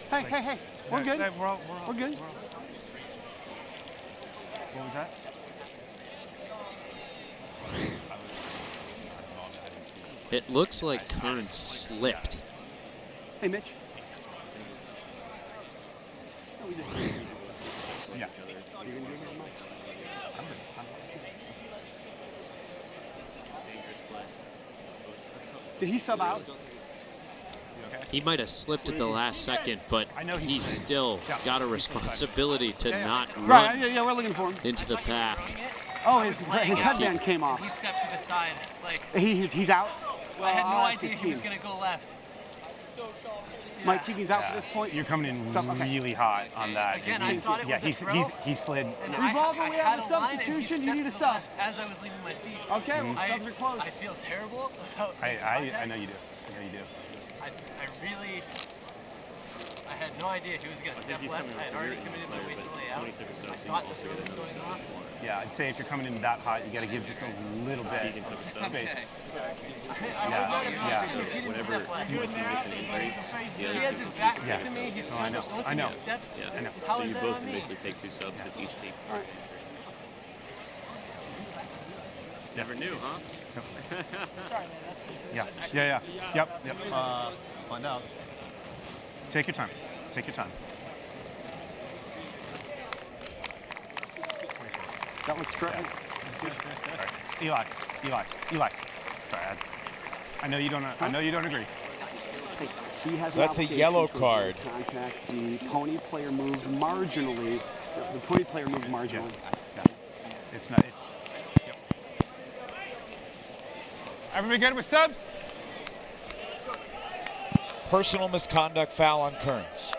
Hey, we're good. We're good. What was that? It looks like Kearns slipped. Hey, Mitch. Yeah. Did he sub out? He might have slipped at the last second, but he's still got a responsibility to not run Right, yeah, we're looking for him. into the path. Oh, his headband came off. He stepped to the side. Like, He's out? I had no idea he was going to go left. Mike Keegan's out at this point? You're coming in really hot on that. Again, I thought it was a throw. He slid. Revolver, we have a substitution. You need a sub. As I was leaving my feet. Okay, well, subs are closed. I feel terrible about I know you do. I know you do. I had no idea he was going to step left. I had already committed my way to lay out. I thought the throw was going on. Yeah, I'd say if you're coming in that hot, you got to give just a little bit of space. Yeah. Whenever one team gets an injury, the other He has team his can back choose to to me. He's I know. just looking I know. to step. I know. How So is you that both on can me? basically take 2 subs because each team. Never knew, huh? Yeah. Yep. Find out. Take your time. Take your time. That looks correct. Eli. Sorry, I know you don't. I know you don't agree. He has That's a yellow card. Contact. The PoNY player moved marginally. The PoNY player moved marginally. Yeah. It's not. Yep. Everybody good with subs? Personal misconduct foul on Kearns.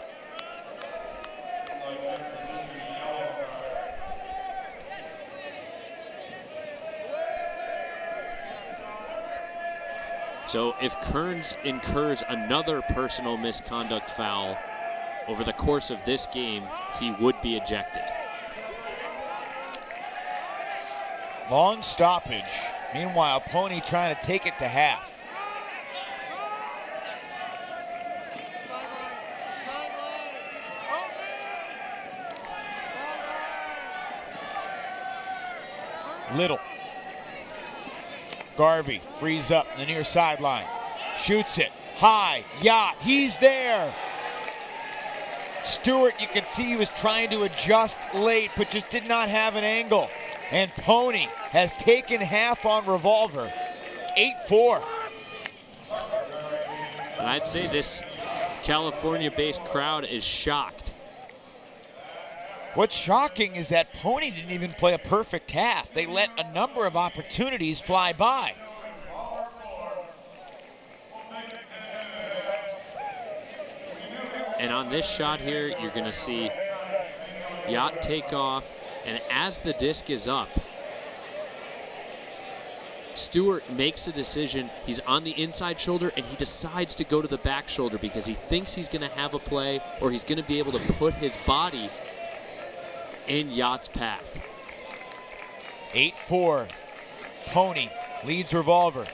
So if Kearns incurs another personal misconduct foul over the course of this game, he would be ejected. Long stoppage. Meanwhile, PoNY trying to take it to half. Little. Garvey frees up the near sideline. Shoots it. High. Yacht. He's there. Stewart, you can see he was trying to adjust late, but just did not have an angle. And PoNY has taken half on Revolver. 8-4. And I'd say this California-based crowd is shocked. What's shocking is that PoNY didn't even play a perfect half. They let a number of opportunities fly by. And on this shot here, you're going to see Yacht take off, and as the disc is up, Stewart makes a decision. He's on the inside shoulder, and he decides to go to the back shoulder because he thinks he's going to have a play or he's going to be able to put his body in Yacht's path. 8-4. PoNY leads Revolver.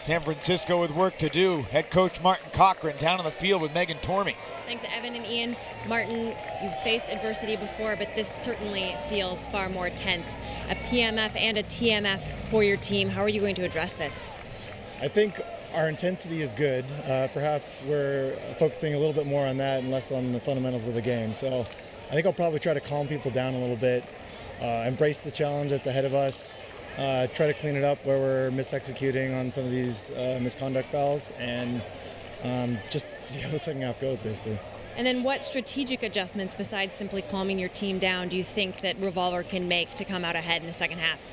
San Francisco with work to do. Head coach Martin Cochran down on the field with Megan Tormey. Thanks, Evan and Ian. Martin, you've faced adversity before, but this certainly feels far more tense. A PMF and a TMF for your team. How are you going to address this? I think our intensity is good. Perhaps we're focusing a little bit more on that and less on the fundamentals of the game. So I think I'll probably try to calm people down a little bit, embrace the challenge that's ahead of us, try to clean it up where we're misexecuting on some of these misconduct fouls, and just see how the second half goes, basically. And then what strategic adjustments besides simply calming your team down do you think that Revolver can make to come out ahead in the second half?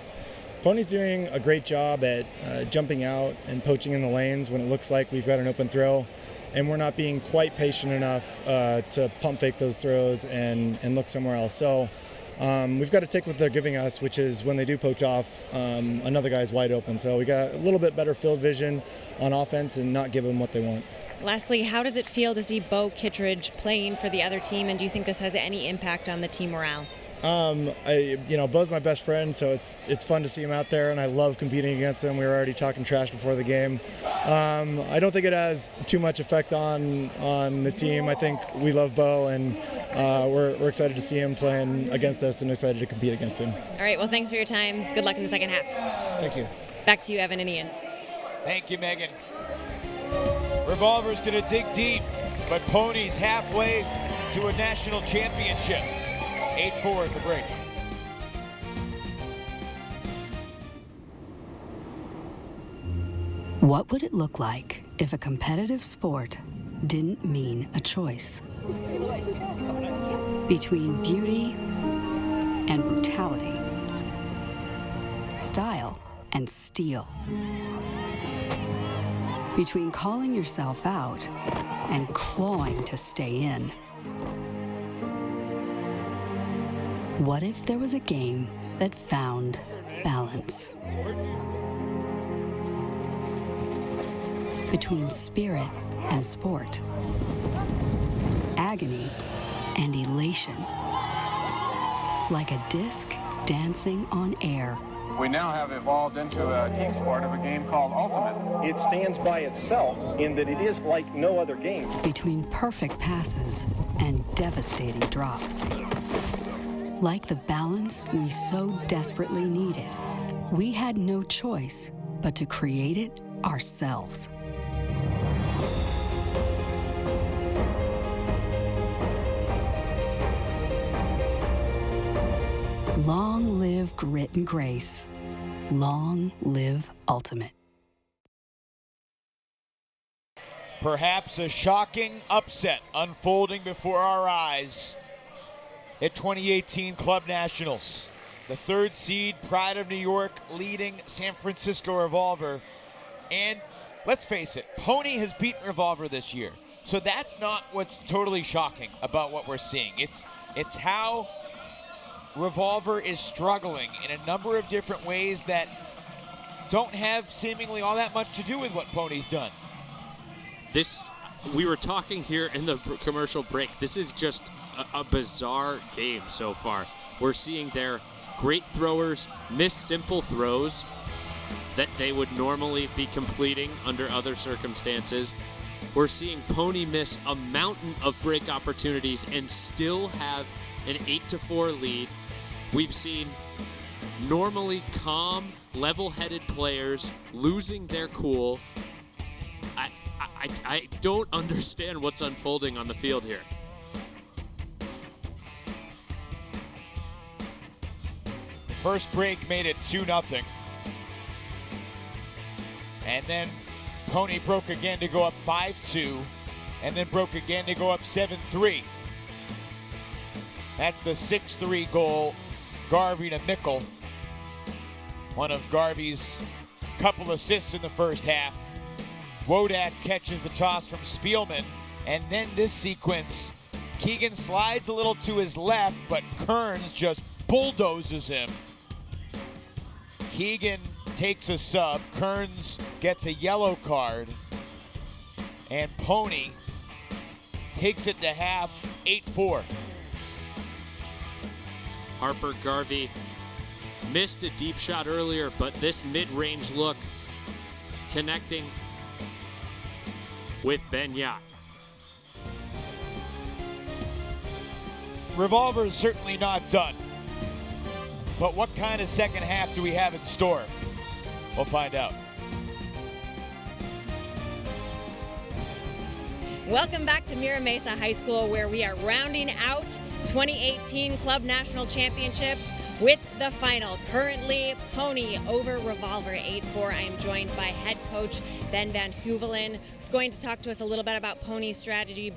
PoNY's doing a great job at jumping out and poaching in the lanes when it looks like we've got an open throw, and we're not being quite patient enough to pump fake those throws and look somewhere else. So we've got to take what they're giving us, which is when they do poach off, another guy's wide open. So we got a little bit better field vision on offense and not give them what they want. Lastly, how does it feel to see Bo Kittredge playing for the other team, and do you think this has any impact on the team morale? Bo's my best friend, so it's fun to see him out there, and I love competing against him. We were already talking trash before the game. I don't think it has too much effect on the team. I think we love Bo, and we're excited to see him playing against us and excited to compete against him. All right, well, thanks for your time. Good luck in the second half. Thank you. Back to you, Evan and Ian. Thank you, Megan. Revolver's going to dig deep, but PoNY's halfway to a national championship. 8-4 at the break. What would it look like if a competitive sport didn't mean a choice? Between beauty and brutality, style and steel. Between calling yourself out and clawing to stay in. What if there was a game that found balance? Between spirit and sport. Agony and elation. Like a disc dancing on air. We now have evolved into a team sport of a game called Ultimate. It stands by itself in that it is like no other game. Between perfect passes and devastating drops. Like the balance we so desperately needed, we had no choice but to create it ourselves. Long live grit and grace. Long live Ultimate. Perhaps a shocking upset unfolding before our eyes at 2018 Club Nationals. The third seed, Pride of New York, leading San Francisco Revolver. And let's face it, PoNY has beaten Revolver this year. So that's not what's totally shocking about what we're seeing. It's how Revolver is struggling in a number of different ways that don't have seemingly all that much to do with what PoNY's done. We were talking here in the commercial break. This is just a bizarre game so far. We're seeing their great throwers miss simple throws that they would normally be completing under other circumstances. We're seeing PoNY miss a mountain of break opportunities and still have an 8-4 lead. We've seen normally calm, level-headed players losing their cool. I don't understand what's unfolding on the field here. The first break made it 2-0. And then PoNY broke again to go up 5-2, and then broke again to go up 7-3. That's the 6-3 goal, Garvey to Mickle. One of Garvey's couple assists in the first half. Wodak catches the toss from Spielman, and then this sequence, Keegan slides a little to his left, but Kearns just bulldozes him. Keegan takes a sub, Kearns gets a yellow card, and PoNY takes it to half, 8-4. Harper Garvey missed a deep shot earlier, but this mid-range look connecting with Ben Yacht. Revolver is certainly not done. But what kind of second half do we have in store? We'll find out. Welcome back to Mira Mesa High School, where we are rounding out 2018 Club National Championships. With the final, currently PoNY over Revolver 8-4. I am joined by head coach Ben Van Hoevelen, who's going to talk to us a little bit about PoNY's strategy.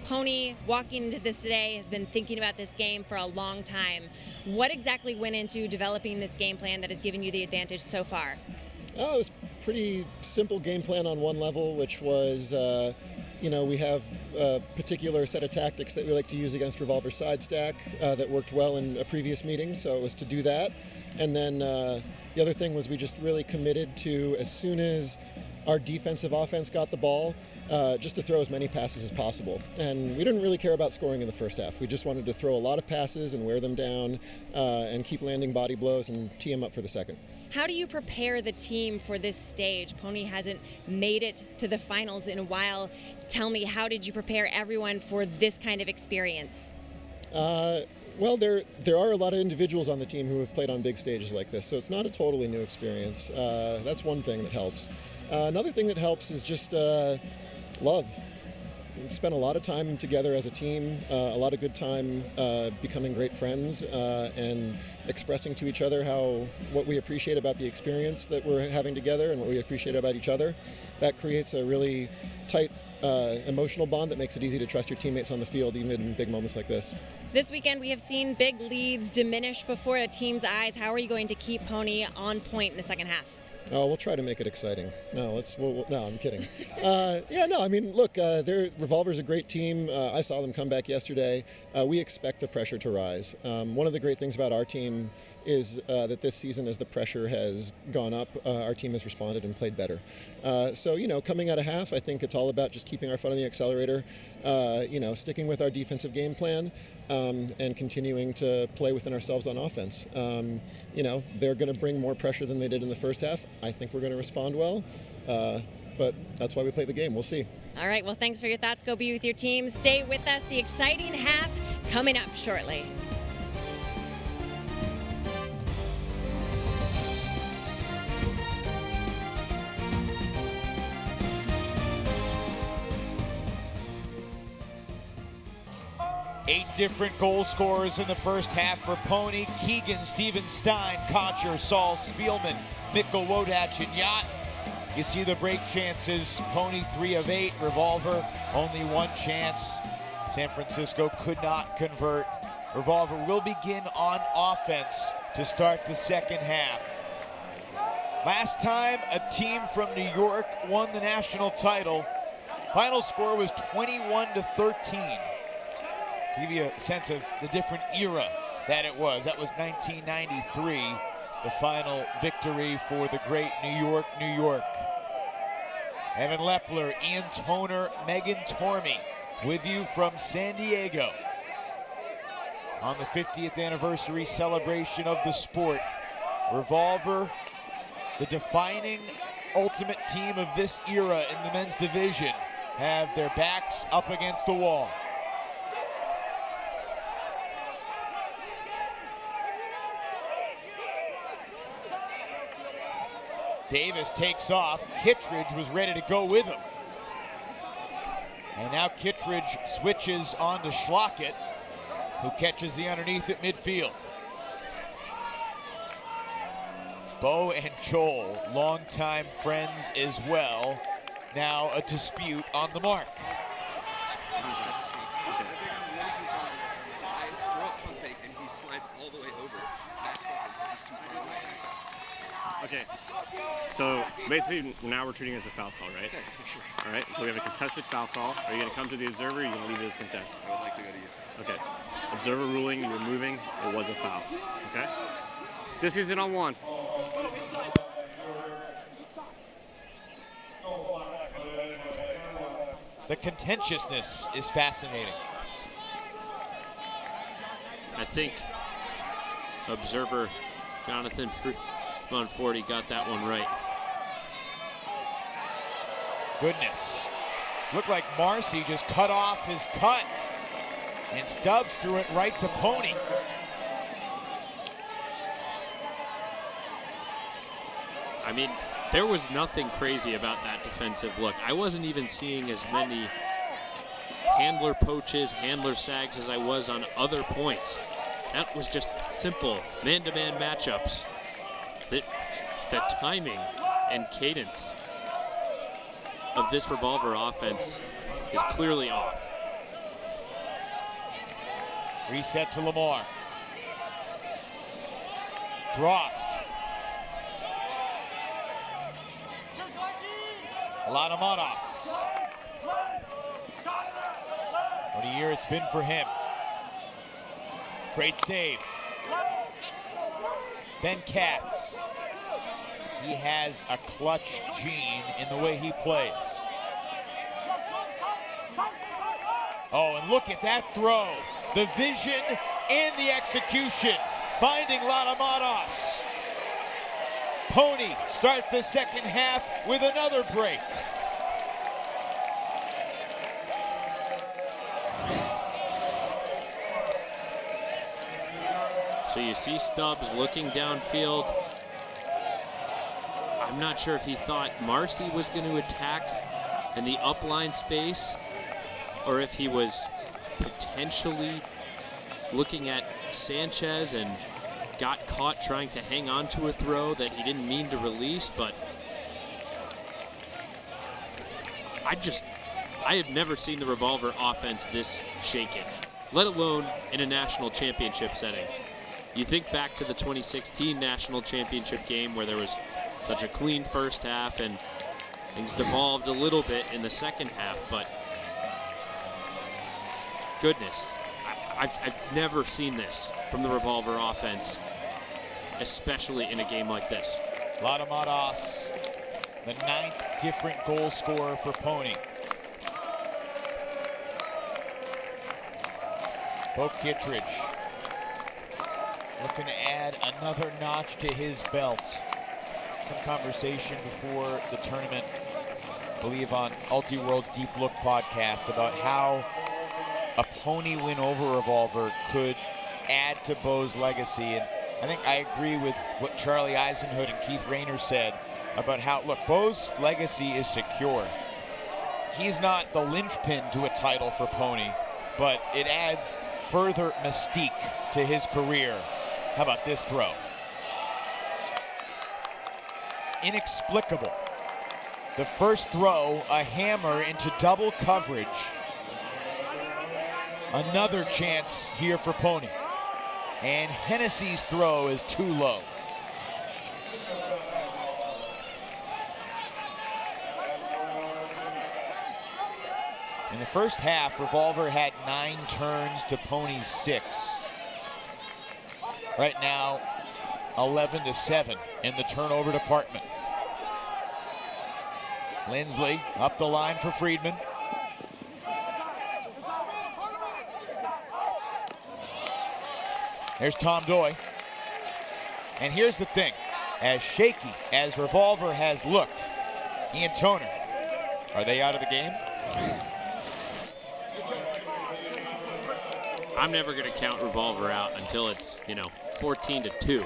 PoNY, walking into this today, has been thinking about this game for a long time. What exactly went into developing this game plan that has given you the advantage so far? Oh, it was a pretty simple game plan on one level, which was, we have a particular set of tactics that we like to use against Revolver side stack that worked well in a previous meeting, so it was to do that. And then the other thing was we just really committed to, as soon as our defensive offense got the ball, just to throw as many passes as possible. And we didn't really care about scoring in the first half. We just wanted to throw a lot of passes and wear them down and keep landing body blows and tee them up for the second. How do you prepare the team for this stage? PoNY hasn't made it to the finals in a while. Tell me, how did you prepare everyone for this kind of experience? Well, there are a lot of individuals on the team who have played on big stages like this, so it's not a totally new experience. That's one thing that helps. Another thing that helps is just love. We spent a lot of time together as a team, a lot of good time becoming great friends and expressing to each other what we appreciate about the experience that we're having together and what we appreciate about each other. That creates a really tight emotional bond that makes it easy to trust your teammates on the field, even in big moments like this. This weekend we have seen big leads diminish before the team's eyes. How are you going to keep PoNY on point in the second half? Oh, we'll try to make it exciting. No, I'm kidding. Look, Revolver's a great team. I saw them come back yesterday. We expect the pressure to rise. One of the great things about our team is that this season, as the pressure has gone up, our team has responded and played better. Coming out of half, I think it's all about just keeping our foot on the accelerator, sticking with our defensive game plan, and continuing to play within ourselves on offense. They're going to bring more pressure than they did in the first half. I think we're going to respond well, but that's why we play the game. We'll see. All right, well, thanks for your thoughts. Go be with your team. Stay with us. The exciting half coming up shortly. Eight different goal scorers in the first half for PoNY: Keegan, Steven Stein, Kocher, Saul, Spielman, Mikkel, Wodach, and Yacht. You see the break chances. PoNY 3 of 8, Revolver only one chance. San Francisco could not convert. Revolver will begin on offense to start the second half. Last time a team from New York won the national title, final score was 21-13. Give you a sense of the different era that it was. That was 1993, the final victory for the great New York, New York. Evan Lepler, Ian Toner, Megan Tormey with you from San Diego on the 50th anniversary celebration of the sport. Revolver, the defining ultimate team of this era in the men's division, have their backs up against the wall. Davis takes off. Kittredge was ready to go with him. And now Kittredge switches on to Schlockett, who catches the underneath at midfield. Bo and Joel, longtime friends as well. Now a dispute on the mark. Okay, so basically now we're treating it as a foul call, right? Okay, sure. All right, so we have a contested foul call. Are you going to come to the observer or are you going to leave it as contested? I would like to go to you. Okay, observer ruling, you were moving, it was a foul, okay? This is it on one. The contentiousness is fascinating. I think observer Jonathan Monforti got that one right. Goodness. Looked like Marcy just cut off his cut, and Stubbs threw it right to PoNY. I mean, there was nothing crazy about that defensive look. I wasn't even seeing as many handler poaches, handler sags as I was on other points. That was just simple man-to-man matchups. The timing and cadence of this Revolver offense is clearly off. Reset to Lamar. Drost. Lanamanos. What a year it's been for him. Great save. Ben Katz. He has a clutch gene in the way he plays. Oh, and look at that throw. The vision and the execution. Finding Lanamanos. PoNY starts the second half with another break. So you see Stubbs looking downfield. I'm not sure if he thought Marcy was going to attack in the upline space or if he was potentially looking at Sanchez and got caught trying to hang on to a throw that he didn't mean to release, but I had never seen the Revolver offense this shaken, let alone in a national championship setting. You think back to the 2016 national championship game where there was such a clean first half and things devolved a little bit in the second half, but goodness, I've never seen this from the Revolver offense, especially in a game like this. Lanamanos, the 9th different goal scorer for PoNY. Bo Kittredge looking to add another notch to his belt. Some conversation before the tournament, I believe on Ulti-World's Deep Look podcast, about how a PoNY win over Revolver could add to Bo's legacy. And I think I agree with what Charlie Eisenhood and Keith Rayner said about how, look, Bo's legacy is secure. He's not the linchpin to a title for PoNY, but it adds further mystique to his career. How about this throw? Inexplicable. The first throw, a hammer into double coverage. Another chance here for PoNY. And Hennessy's throw is too low. In the first half, Revolver had 9 turns to PoNY's 6. Right now, 11-7 in the turnover department. Lindsley up the line for Friedman. There's Tom Doy. And here's the thing. As shaky as Revolver has looked, Ian Toner, are they out of the game? I'm never going to count Revolver out until it's, 14-2.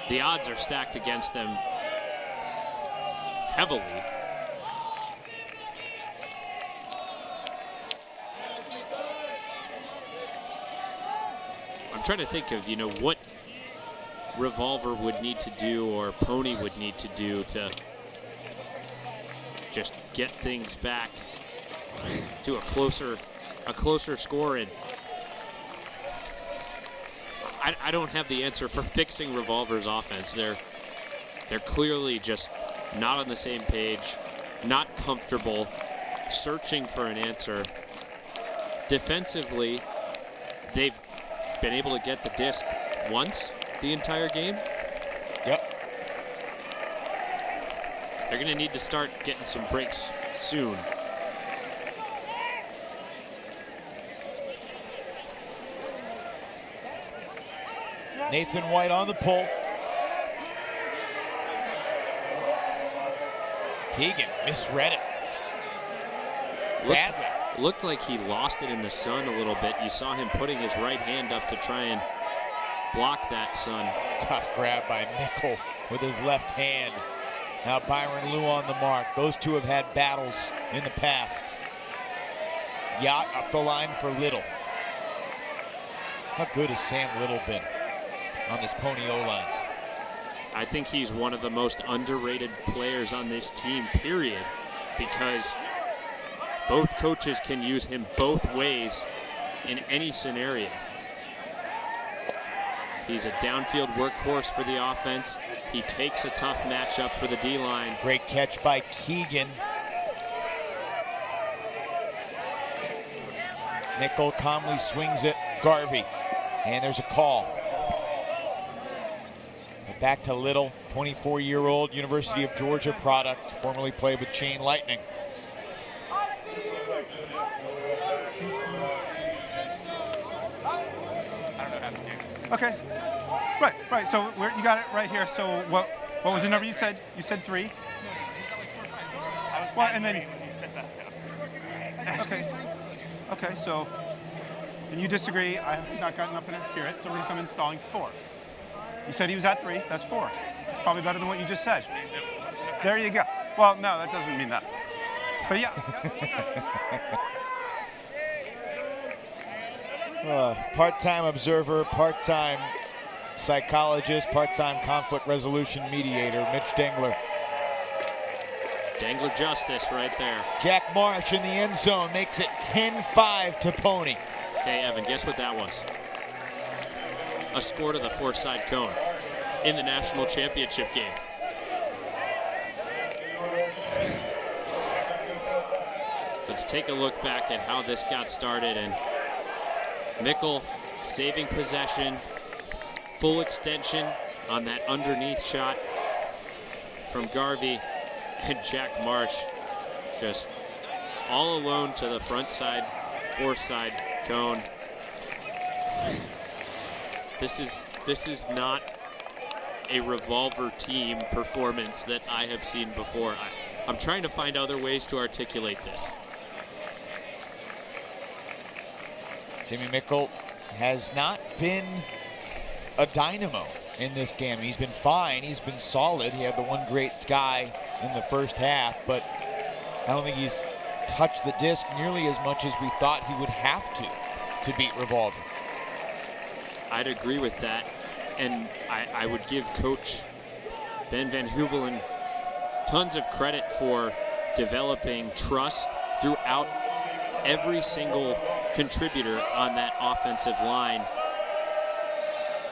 The odds are stacked against them heavily. I'm trying to think of, what Revolver would need to do or PoNY would need to do to just get things back to a closer score. And I don't have the answer for fixing Revolver's offense. They're clearly just not on the same page, not comfortable, searching for an answer. Defensively, they've been able to get the disc once the entire game. Yep. They're going to need to start getting some breaks soon. Nathan White on the pull. Keegan misread it. Looked like he lost it in the sun a little bit. You saw him putting his right hand up to try and block that sun. Tough grab by Mickle with his left hand. Now Byron Liu on the mark. Those two have had battles in the past. Yacht up the line for Little. How good has Sam Little been on this PoNY O-line? I think he's one of the most underrated players on this team, period, because both coaches can use him both ways in any scenario. He's a downfield workhorse for the offense. He takes a tough matchup for the D-line. Great catch by Keegan. Nickel calmly swings it, Garvey, and there's a call. Back to Little, 24-year-old University of Georgia product, formerly played with Chain Lightning. Okay. Right. So you got it right here. So what was the number you said? You said 3. Well, and then. Okay. So, and you disagree. I have not gotten up and hear it. So we're gonna come installing 4. You said he was at 3. That's 4. It's probably better than what you just said. There you go. Well, no, that doesn't mean that. But yeah. Part-time observer, part-time psychologist, part-time conflict resolution mediator, Mitch Dengler. Dengler justice right there. Jack Marsh in the end zone makes it 10-5 to PoNY. Hey, Evan, guess what that was? A score to the four-side cone in the national championship game. Let's take a look back at how this got started, and Mickle saving possession, full extension on that underneath shot from Garvey, and Jack Marsh just all alone to the front side, four-side cone. This is not a Revolver team performance that I have seen before. I'm trying to find other ways to articulate this. Jimmy Mickle has not been a dynamo in this game. He's been fine, he's been solid. He had the one great sky in the first half, but I don't think he's touched the disc nearly as much as we thought he would have to beat Revolver. I'd agree with that, and I would give Coach Ben Van Hoevelen tons of credit for developing trust throughout every single contributor on that offensive line.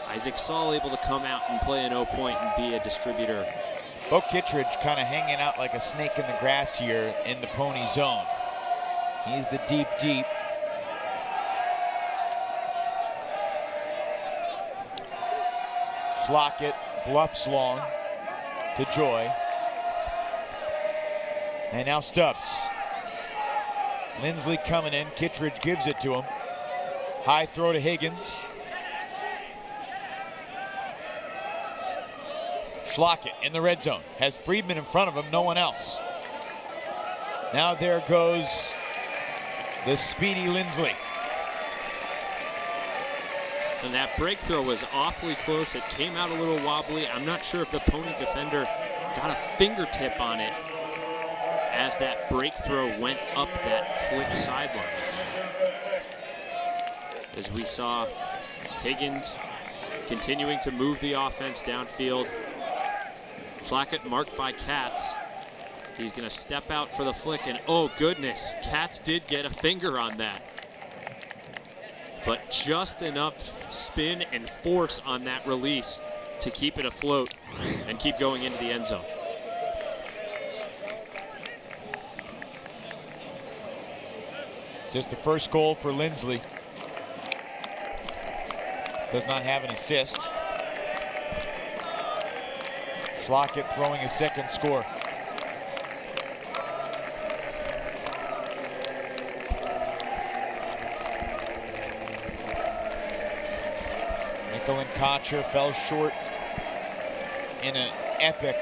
Isaac Saul able to come out and play an O-point and be a distributor. Bo Kittredge kind of hanging out like a snake in the grass here in the PoNY zone. He's the deep. Schlockett bluffs long to Joy. And now Stubbs. Lindsley coming in, Kittredge gives it to him. High throw to Higgins. Schlockett in the red zone, has Friedman in front of him, no one else. Now there goes the speedy Lindsley. And that break throw was awfully close. It came out a little wobbly. I'm not sure if the PoNY defender got a fingertip on it as that break throw went up that flick sideline. As we saw Higgins continuing to move the offense downfield. Schlockett marked by Katz. He's gonna step out for the flick, and oh goodness, Katz did get a finger on that. But just enough spin and force on that release to keep it afloat and keep going into the end zone. Just the first goal for Lindsley. Does not have an assist. Schlockett throwing a second score. Mickle and Contra fell short in an epic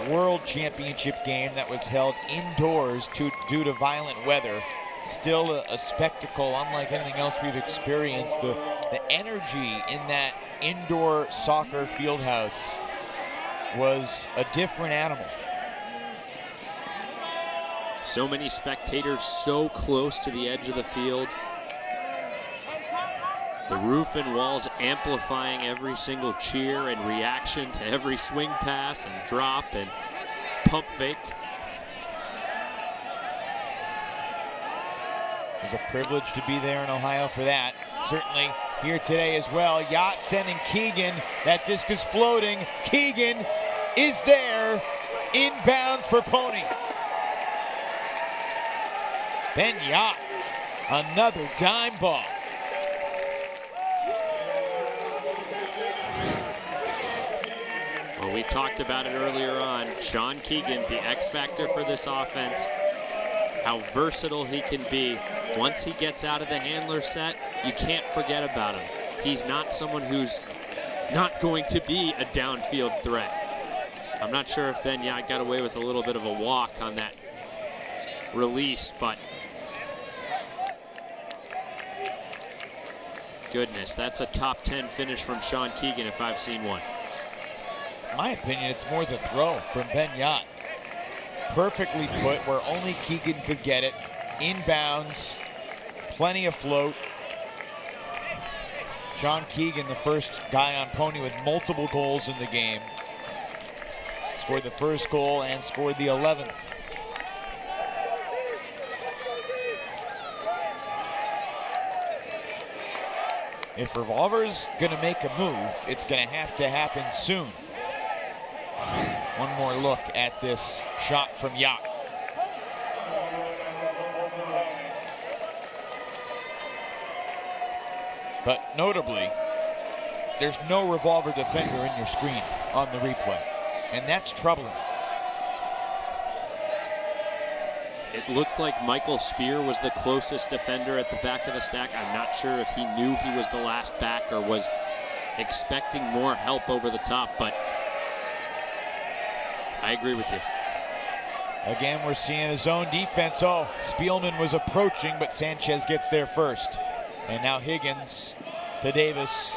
World Championship game that was held indoors due to violent weather. Still a spectacle unlike anything else we've experienced. The energy in that indoor soccer field house was a different animal. So many spectators so close to the edge of the field. The roof and walls amplifying every single cheer and reaction to every swing pass and drop and pump fake. It was a privilege to be there in Ohio for that. Certainly here today as well. Yacht sending Keegan. That disc is floating. Keegan is there. Inbounds for PoNY. Ben Yacht, another dime ball. Well, we talked about it earlier on. Sean Keegan, the X factor for this offense. How versatile he can be. Once he gets out of the handler set, you can't forget about him. He's not someone who's not going to be a downfield threat. I'm not sure if Ben Yacht got away with a little bit of a walk on that release, but goodness, that's a top 10 finish from Sean Keegan if I've seen one. In my opinion, it's more the throw from Ben Yacht. Perfectly put where only Keegan could get it. Inbounds, plenty of float. Sean Keegan, the first guy on PoNY with multiple goals in the game. Scored the first goal and scored the 11th. If Revolver's gonna make a move, it's gonna have to happen soon. One more look at this shot from Yacht. But notably, there's no Revolver defender in your screen on the replay, and that's troubling. It looked like Michael Spear was the closest defender at the back of the stack. I'm not sure if he knew he was the last back or was expecting more help over the top, but I agree with you. Again, we're seeing a zone defense. Oh, Spielman was approaching, but Sanchez gets there first. And now Higgins to Davis.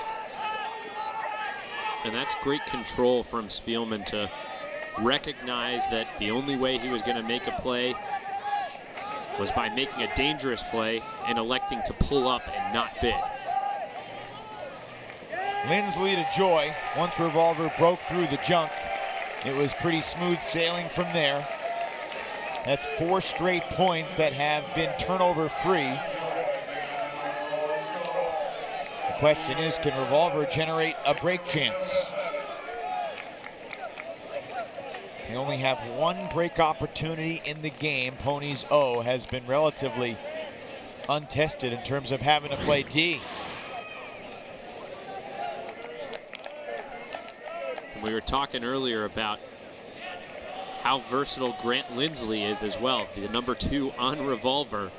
And that's great control from Spielman to recognize that the only way he was going to make a play was by making a dangerous play and electing to pull up and not bid. Lindsley to Joy. Once Revolver broke through the junk, it was pretty smooth sailing from there. That's 4 straight points that have been turnover free. The question is, can Revolver generate a break chance? They only have 1 break opportunity in the game. PoNY's O has been relatively untested in terms of having to play D. We were talking earlier about how versatile Grant Lindsley is as well. The number 2 on Revolver,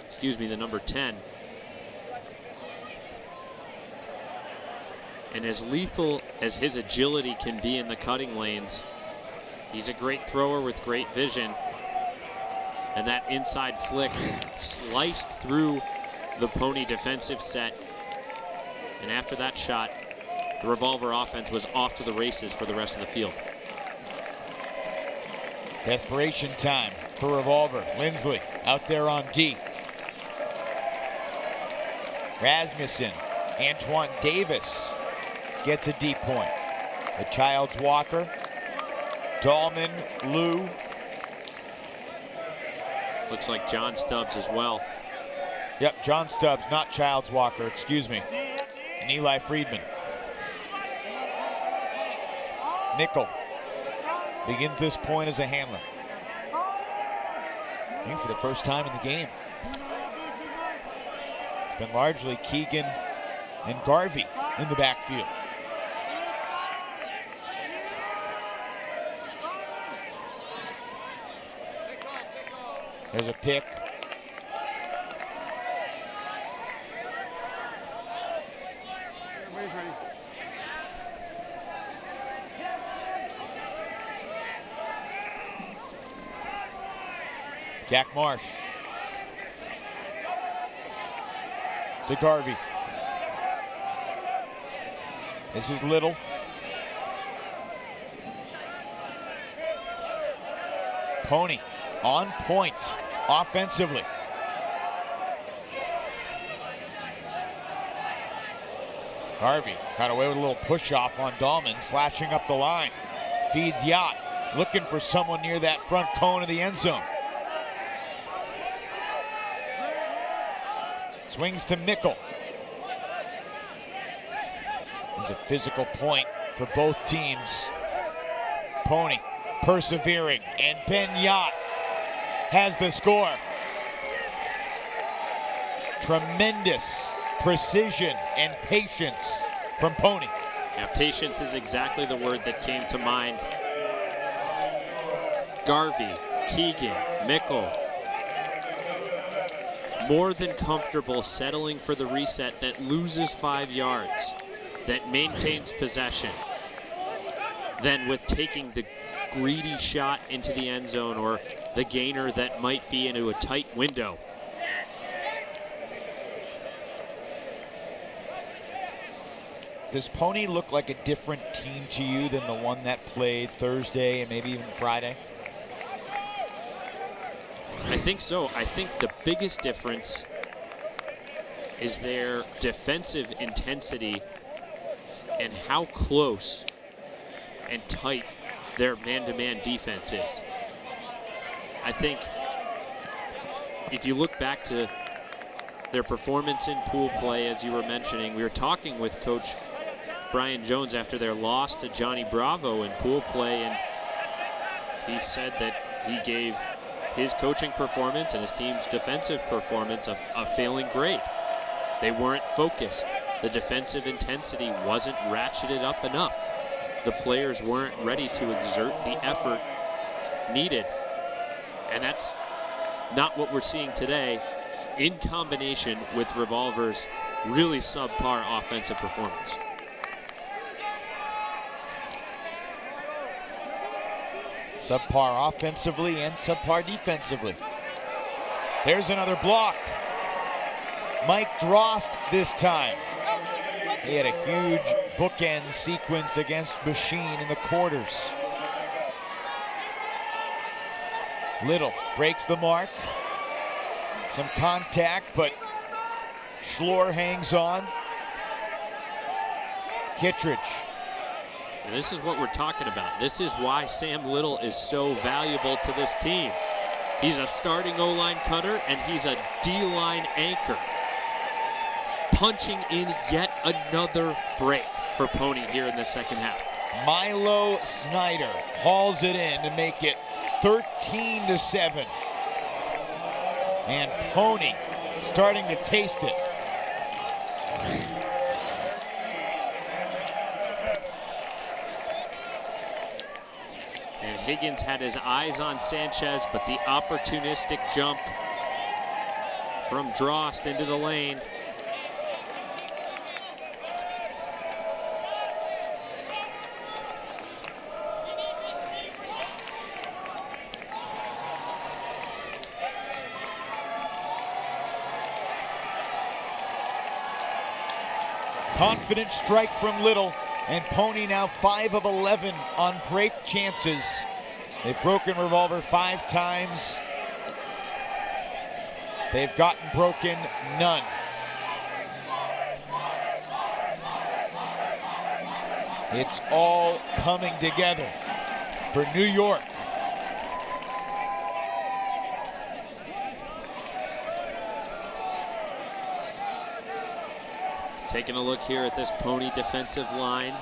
excuse me, the number 10. And as lethal as his agility can be in the cutting lanes, he's a great thrower with great vision. And that inside flick sliced through the PoNY defensive set. And after that shot, the Revolver offense was off to the races for the rest of the field. Desperation time for Revolver. Lindsley out there on D. Rasmussen, Antoine Davis gets a deep point. The Childs Walker, Dahlman, Lou. Looks like John Stubbs as well. Yep, John Stubbs, not Childs Walker, excuse me. And Eli Friedman. Nickel begins this point as a handler. And for the first time in the game. It's been largely Keegan and Garvey in the backfield. There's a pick. Everybody's ready. Jack Marsh. To Garvey. This is Little. PoNY on point offensively. Garvey got away with a little push-off on Dahlman, slashing up the line. Feeds Yacht, looking for someone near that front cone of the end zone. Swings to Mickle. It's a physical point for both teams. PoNY persevering, and Ben Yacht has the score. Tremendous precision and patience from PoNY. Yeah, patience is exactly the word that came to mind. Garvey, Keegan, Mickle, more than comfortable settling for the reset that loses 5 yards, that maintains possession, than with taking the greedy shot into the end zone or the gainer that might be into a tight window. Does PoNY look like a different team to you than the one that played Thursday and maybe even Friday? I think so. I think the biggest difference is their defensive intensity and how close and tight their man-to-man defense is. I think if you look back to their performance in pool play, as you were mentioning, we were talking with Coach Brian Jones after their loss to Johnny Bravo in pool play, and he said that he gave his coaching performance and his team's defensive performance a failing grade. They weren't focused. The defensive intensity wasn't ratcheted up enough. The players weren't ready to exert the effort needed. And that's not what we're seeing today, in combination with Revolver's really subpar offensive performance. Subpar offensively and subpar defensively. There's another block. Mike Drost this time. He had a huge bookend sequence against Machine in the quarters. Little breaks the mark. Some contact, but Schlor hangs on. Kittredge. And this is what we're talking about. This is why Sam Little is so valuable to this team. He's a starting O-line cutter, and he's a D-line anchor, punching in yet another break for PoNY here in the second half. Milo Snyder hauls it in to make it 13-7. And PoNY starting to taste it. And Higgins had his eyes on Sanchez, but the opportunistic jump from Drost into the lane. Confident strike from Little, and PoNY now 5 of 11 on break chances. They've broken Revolver 5 times. They've gotten broken none. It's all coming together for New York. Taking a look here at this PoNY defensive line,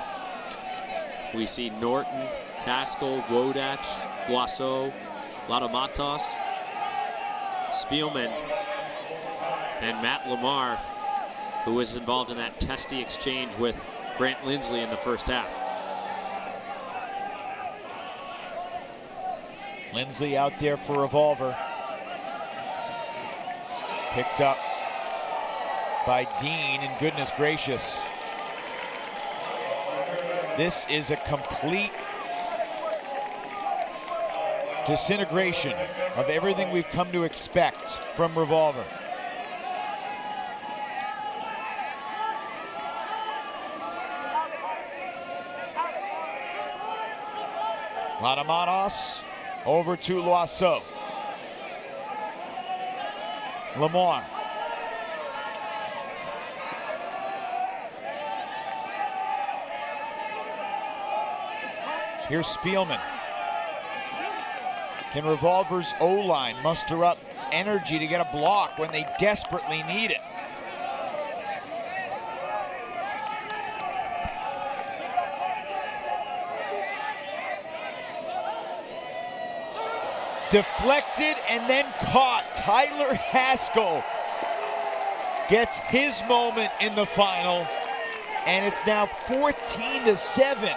we see Norton, Haskell, Wodach, Boisseau, Latamatos, Spielman, and Matt Lamar, who was involved in that testy exchange with Grant Lindsley in the first half. Lindsley out there for Revolver. Picked up by Dean, and goodness gracious. This is a complete disintegration of everything we've come to expect from Revolver. Latamatos over to Loiseau. Lamar. Here's Spielman. Can Revolver's O-line muster up energy to get a block when they desperately need it? Deflected and then caught. Tyler Haskell gets his moment in the final, and it's now 14-7.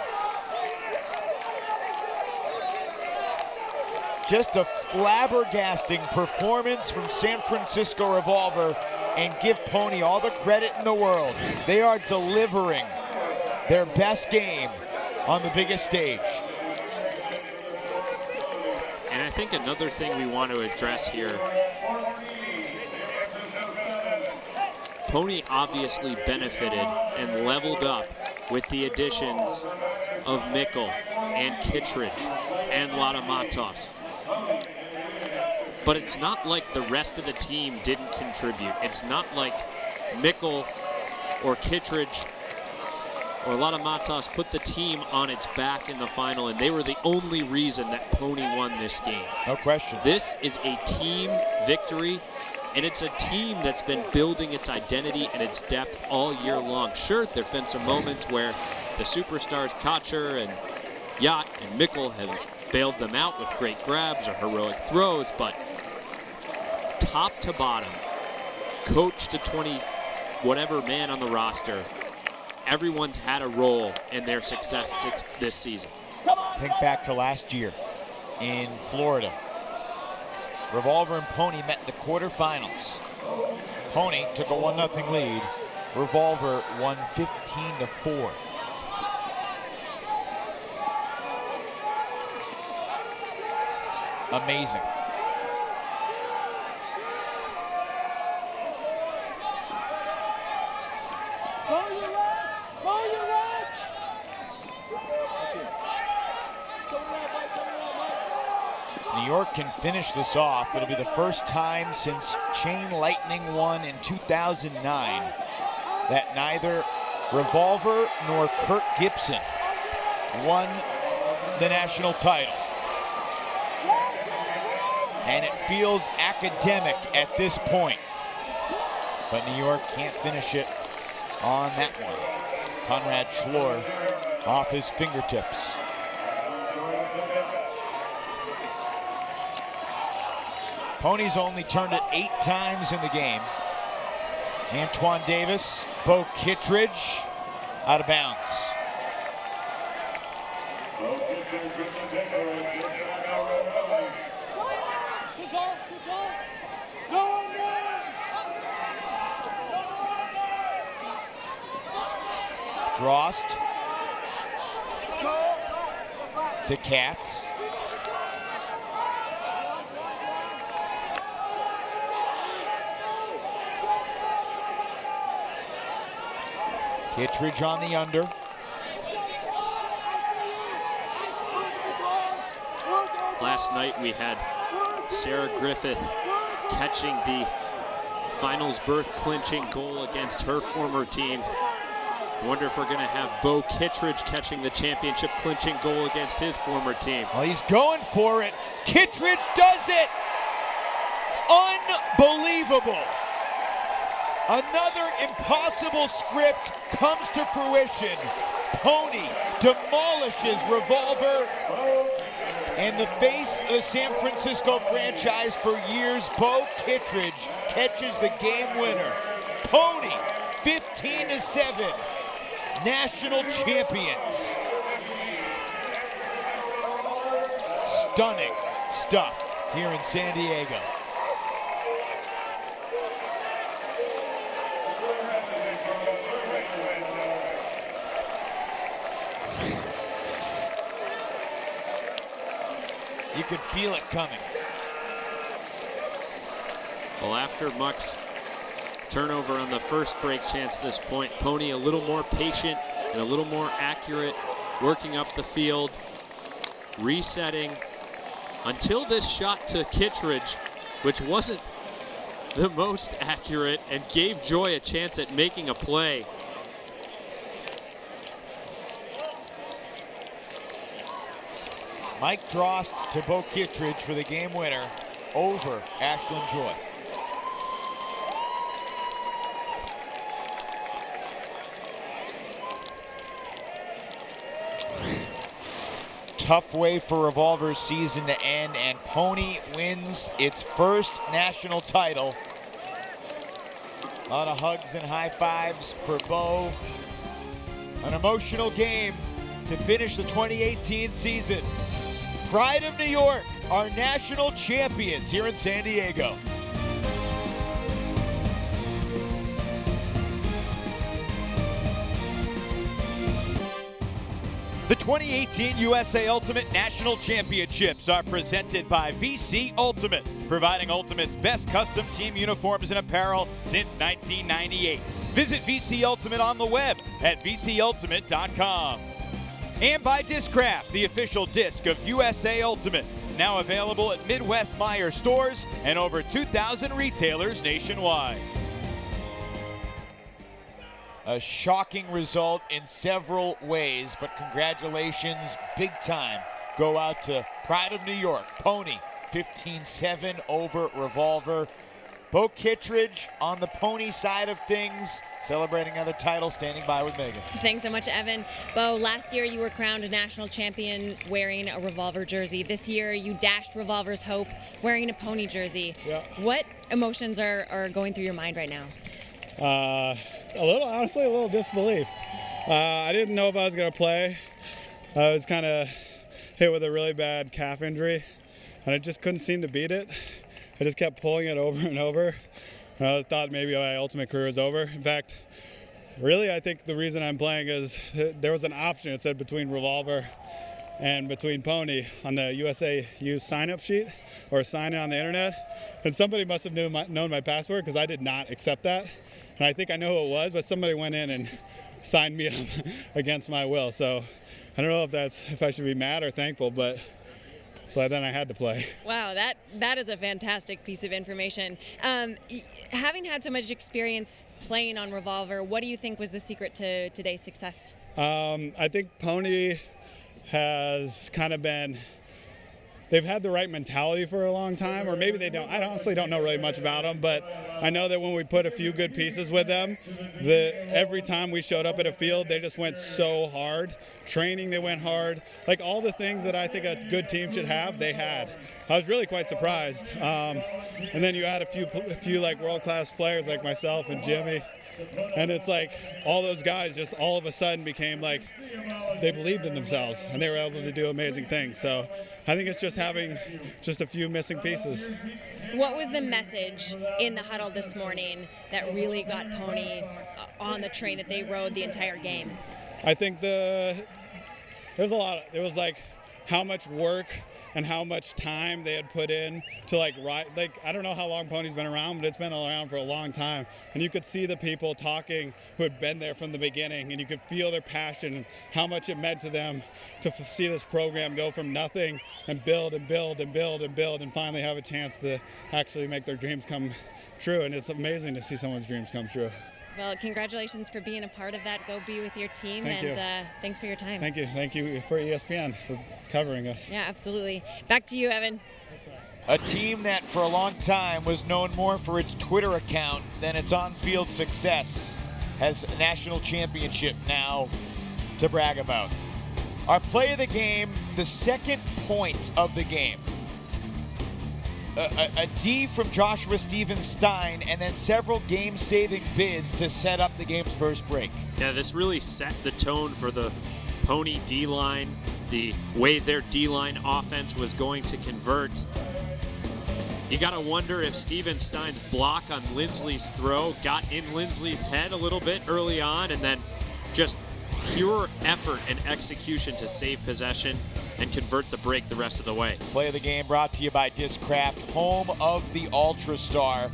Just a flabbergasting performance from San Francisco Revolver, and give PoNY all the credit in the world. They are delivering their best game on the biggest stage. And I think another thing we want to address here, PoNY obviously benefited and leveled up with the additions of Mickle and Kittredge and Lada Matos. But it's not like the rest of the team didn't contribute. It's not like Mickle or Kittredge or Lada Matos put the team on its back in the final, and they were the only reason that PoNY won this game. No question. This is a team victory, and it's a team that's been building its identity and its depth all year long. Sure, there have been some moments where the superstars, Kotcher and Yacht and Mickle, have bailed them out with great grabs or heroic throws, but top to bottom, coach to 20 whatever man on the roster, everyone's had a role in their success this season. Think back to last year in Florida. Revolver and PoNY met in the quarterfinals. PoNY took a 1-0 lead. Revolver won 15-4. Amazing. New York can finish this off. It'll be the first time since Chain Lightning won in 2009 that neither Revolver nor Kirk Gibson won the national title. And it feels academic at this point. But New York can't finish it on that one. Conrad Schlor off his fingertips. PoNY's only turned it 8 times in the game. Antoine Davis, Bo Kittredge, out of bounds. Drost to Katz. Kittredge on the under. Last night we had Sarah Griffith catching the finals berth clinching goal against her former team. Wonder if we're going to have Bo Kittredge catching the championship clinching goal against his former team. Well, he's going for it. Kittredge does it. Unbelievable. Another impossible script comes to fruition. PoNY demolishes Revolver. And the face of the San Francisco franchise for years, Bo Kittredge, catches the game winner. PoNY, 15-7. National champions. Stunning stuff here in San Diego. You could feel it coming. Well, after Muck's turnover on the first break chance at this point, PoNY a little more patient and a little more accurate, working up the field, resetting until this shot to Kittredge, which wasn't the most accurate and gave Joy a chance at making a play. Mike Drost to Bo Kittredge for the game winner over Ashlyn Joy. Tough way for Revolver's season to end, and PoNY wins its first national title. A lot of hugs and high fives for Bo. An emotional game to finish the 2018 season. Pride of New York, our national champions here in San Diego. The 2018 USA Ultimate National Championships are presented by VC Ultimate, providing Ultimate's best custom team uniforms and apparel since 1998. Visit VC Ultimate on the web at vcultimate.com. And by Discraft, the official disc of USA Ultimate, now available at Midwest Meyer stores and over 2,000 retailers nationwide. A shocking result in several ways, but congratulations, big time, go out to Pride of New York, PoNY, 15-7 over Revolver. Bo Kittredge on the PoNY side of things, celebrating another title, standing by with Megan. Thanks so much, Evan. Bo, last year you were crowned a national champion wearing a Revolver jersey. This year you dashed Revolver's hope wearing a PoNY jersey. Yeah. What emotions are going through your mind right now? Honestly, a little disbelief. I didn't know if I was going to play. I was kind of hit with a really bad calf injury, and I just couldn't seem to beat it. I just kept pulling it over and over. I thought maybe my ultimate career was over. In fact, really, I think the reason I'm playing is there was an option. It said between Revolver and between PoNY on the USA Use sign-up sheet or sign in on the internet. And somebody must have known my password because I did not accept that. And I think I know who it was, but somebody went in and signed me up against my will. So I don't know if I should be mad or thankful, but so then I had to play. Wow, that is a fantastic piece of information. Having had so much experience playing on Revolver, what do you think was the secret to today's success? I think PoNY has kind of been, they've had the right mentality for a long time, or maybe they don't. I honestly don't know really much about them, but I know that when we put a few good pieces with them, every time we showed up at a field, they just went so hard. Training, they went hard. Like all the things that I think a good team should have, they had. I was really quite surprised. And then you add a few like world-class players like myself and Jimmy, and it's like all those guys just all of a sudden became like, they believed in themselves and they were able to do amazing things. So I think it's just having just a few missing pieces. What was the message in the huddle this morning that really got PoNY on the train that they rode the entire game? I think there was like how much work and how much time they had put in to I don't know how long PoNY's been around, but it's been around for a long time. And you could see the people talking who had been there from the beginning, and you could feel their passion and how much it meant to them to see this program go from nothing and build and build and build and build and finally have a chance to actually make their dreams come true. And it's amazing to see someone's dreams come true. Well, congratulations for being a part of that. Go be with your team, thanks for your time. Thank you. Thank you for ESPN for covering us. Yeah, absolutely. Back to you, Evan. A team that for a long time was known more for its Twitter account than its on-field success has a national championship now to brag about. Our play of the game, the second point of the game. A D from Joshua Steven-Stein, and then several game-saving bids to set up the game's first break. Yeah, this really set the tone for the PoNY D-line, the way their D-line offense was going to convert. You got to wonder if Steven-Stein's block on Lindsley's throw got in Lindsley's head a little bit early on, and then just pure effort and execution to save possession and convert the break the rest of the way. Play of the game brought to you by Discraft, home of the Ultra Star.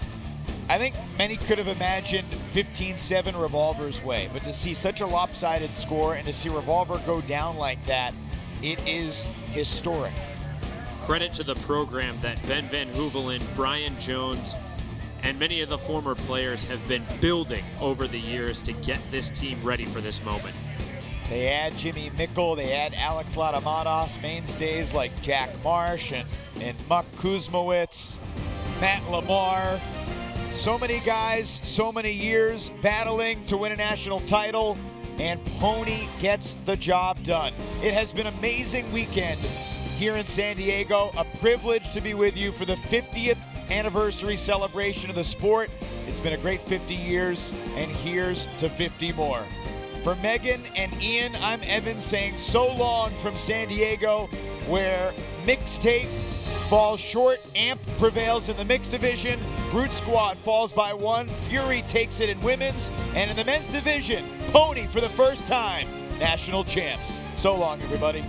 I think many could have imagined 15-7 Revolver's way, but to see such a lopsided score and to see Revolver go down like that, it is historic. Credit to the program that Ben Van Hoevelen, Brian Jones, and many of the former players have been building over the years to get this team ready for this moment. They add Jimmy Mickle, they add Alex Latamados, mainstays like Jack Marsh and Muck Kuzmowicz, Matt Lamar. So many guys, so many years battling to win a national title, and PoNY gets the job done. It has been an amazing weekend here in San Diego. A privilege to be with you for the 50th anniversary celebration of the sport. It's been a great 50 years, and here's to 50 more. For Megan and Ian, I'm Evan saying so long from San Diego, where Mixtape falls short, Amp prevails in the mixed division, Brute Squad falls by 1, Fury takes it in women's, and in the men's division, PoNY for the first time, national champs. So long, everybody.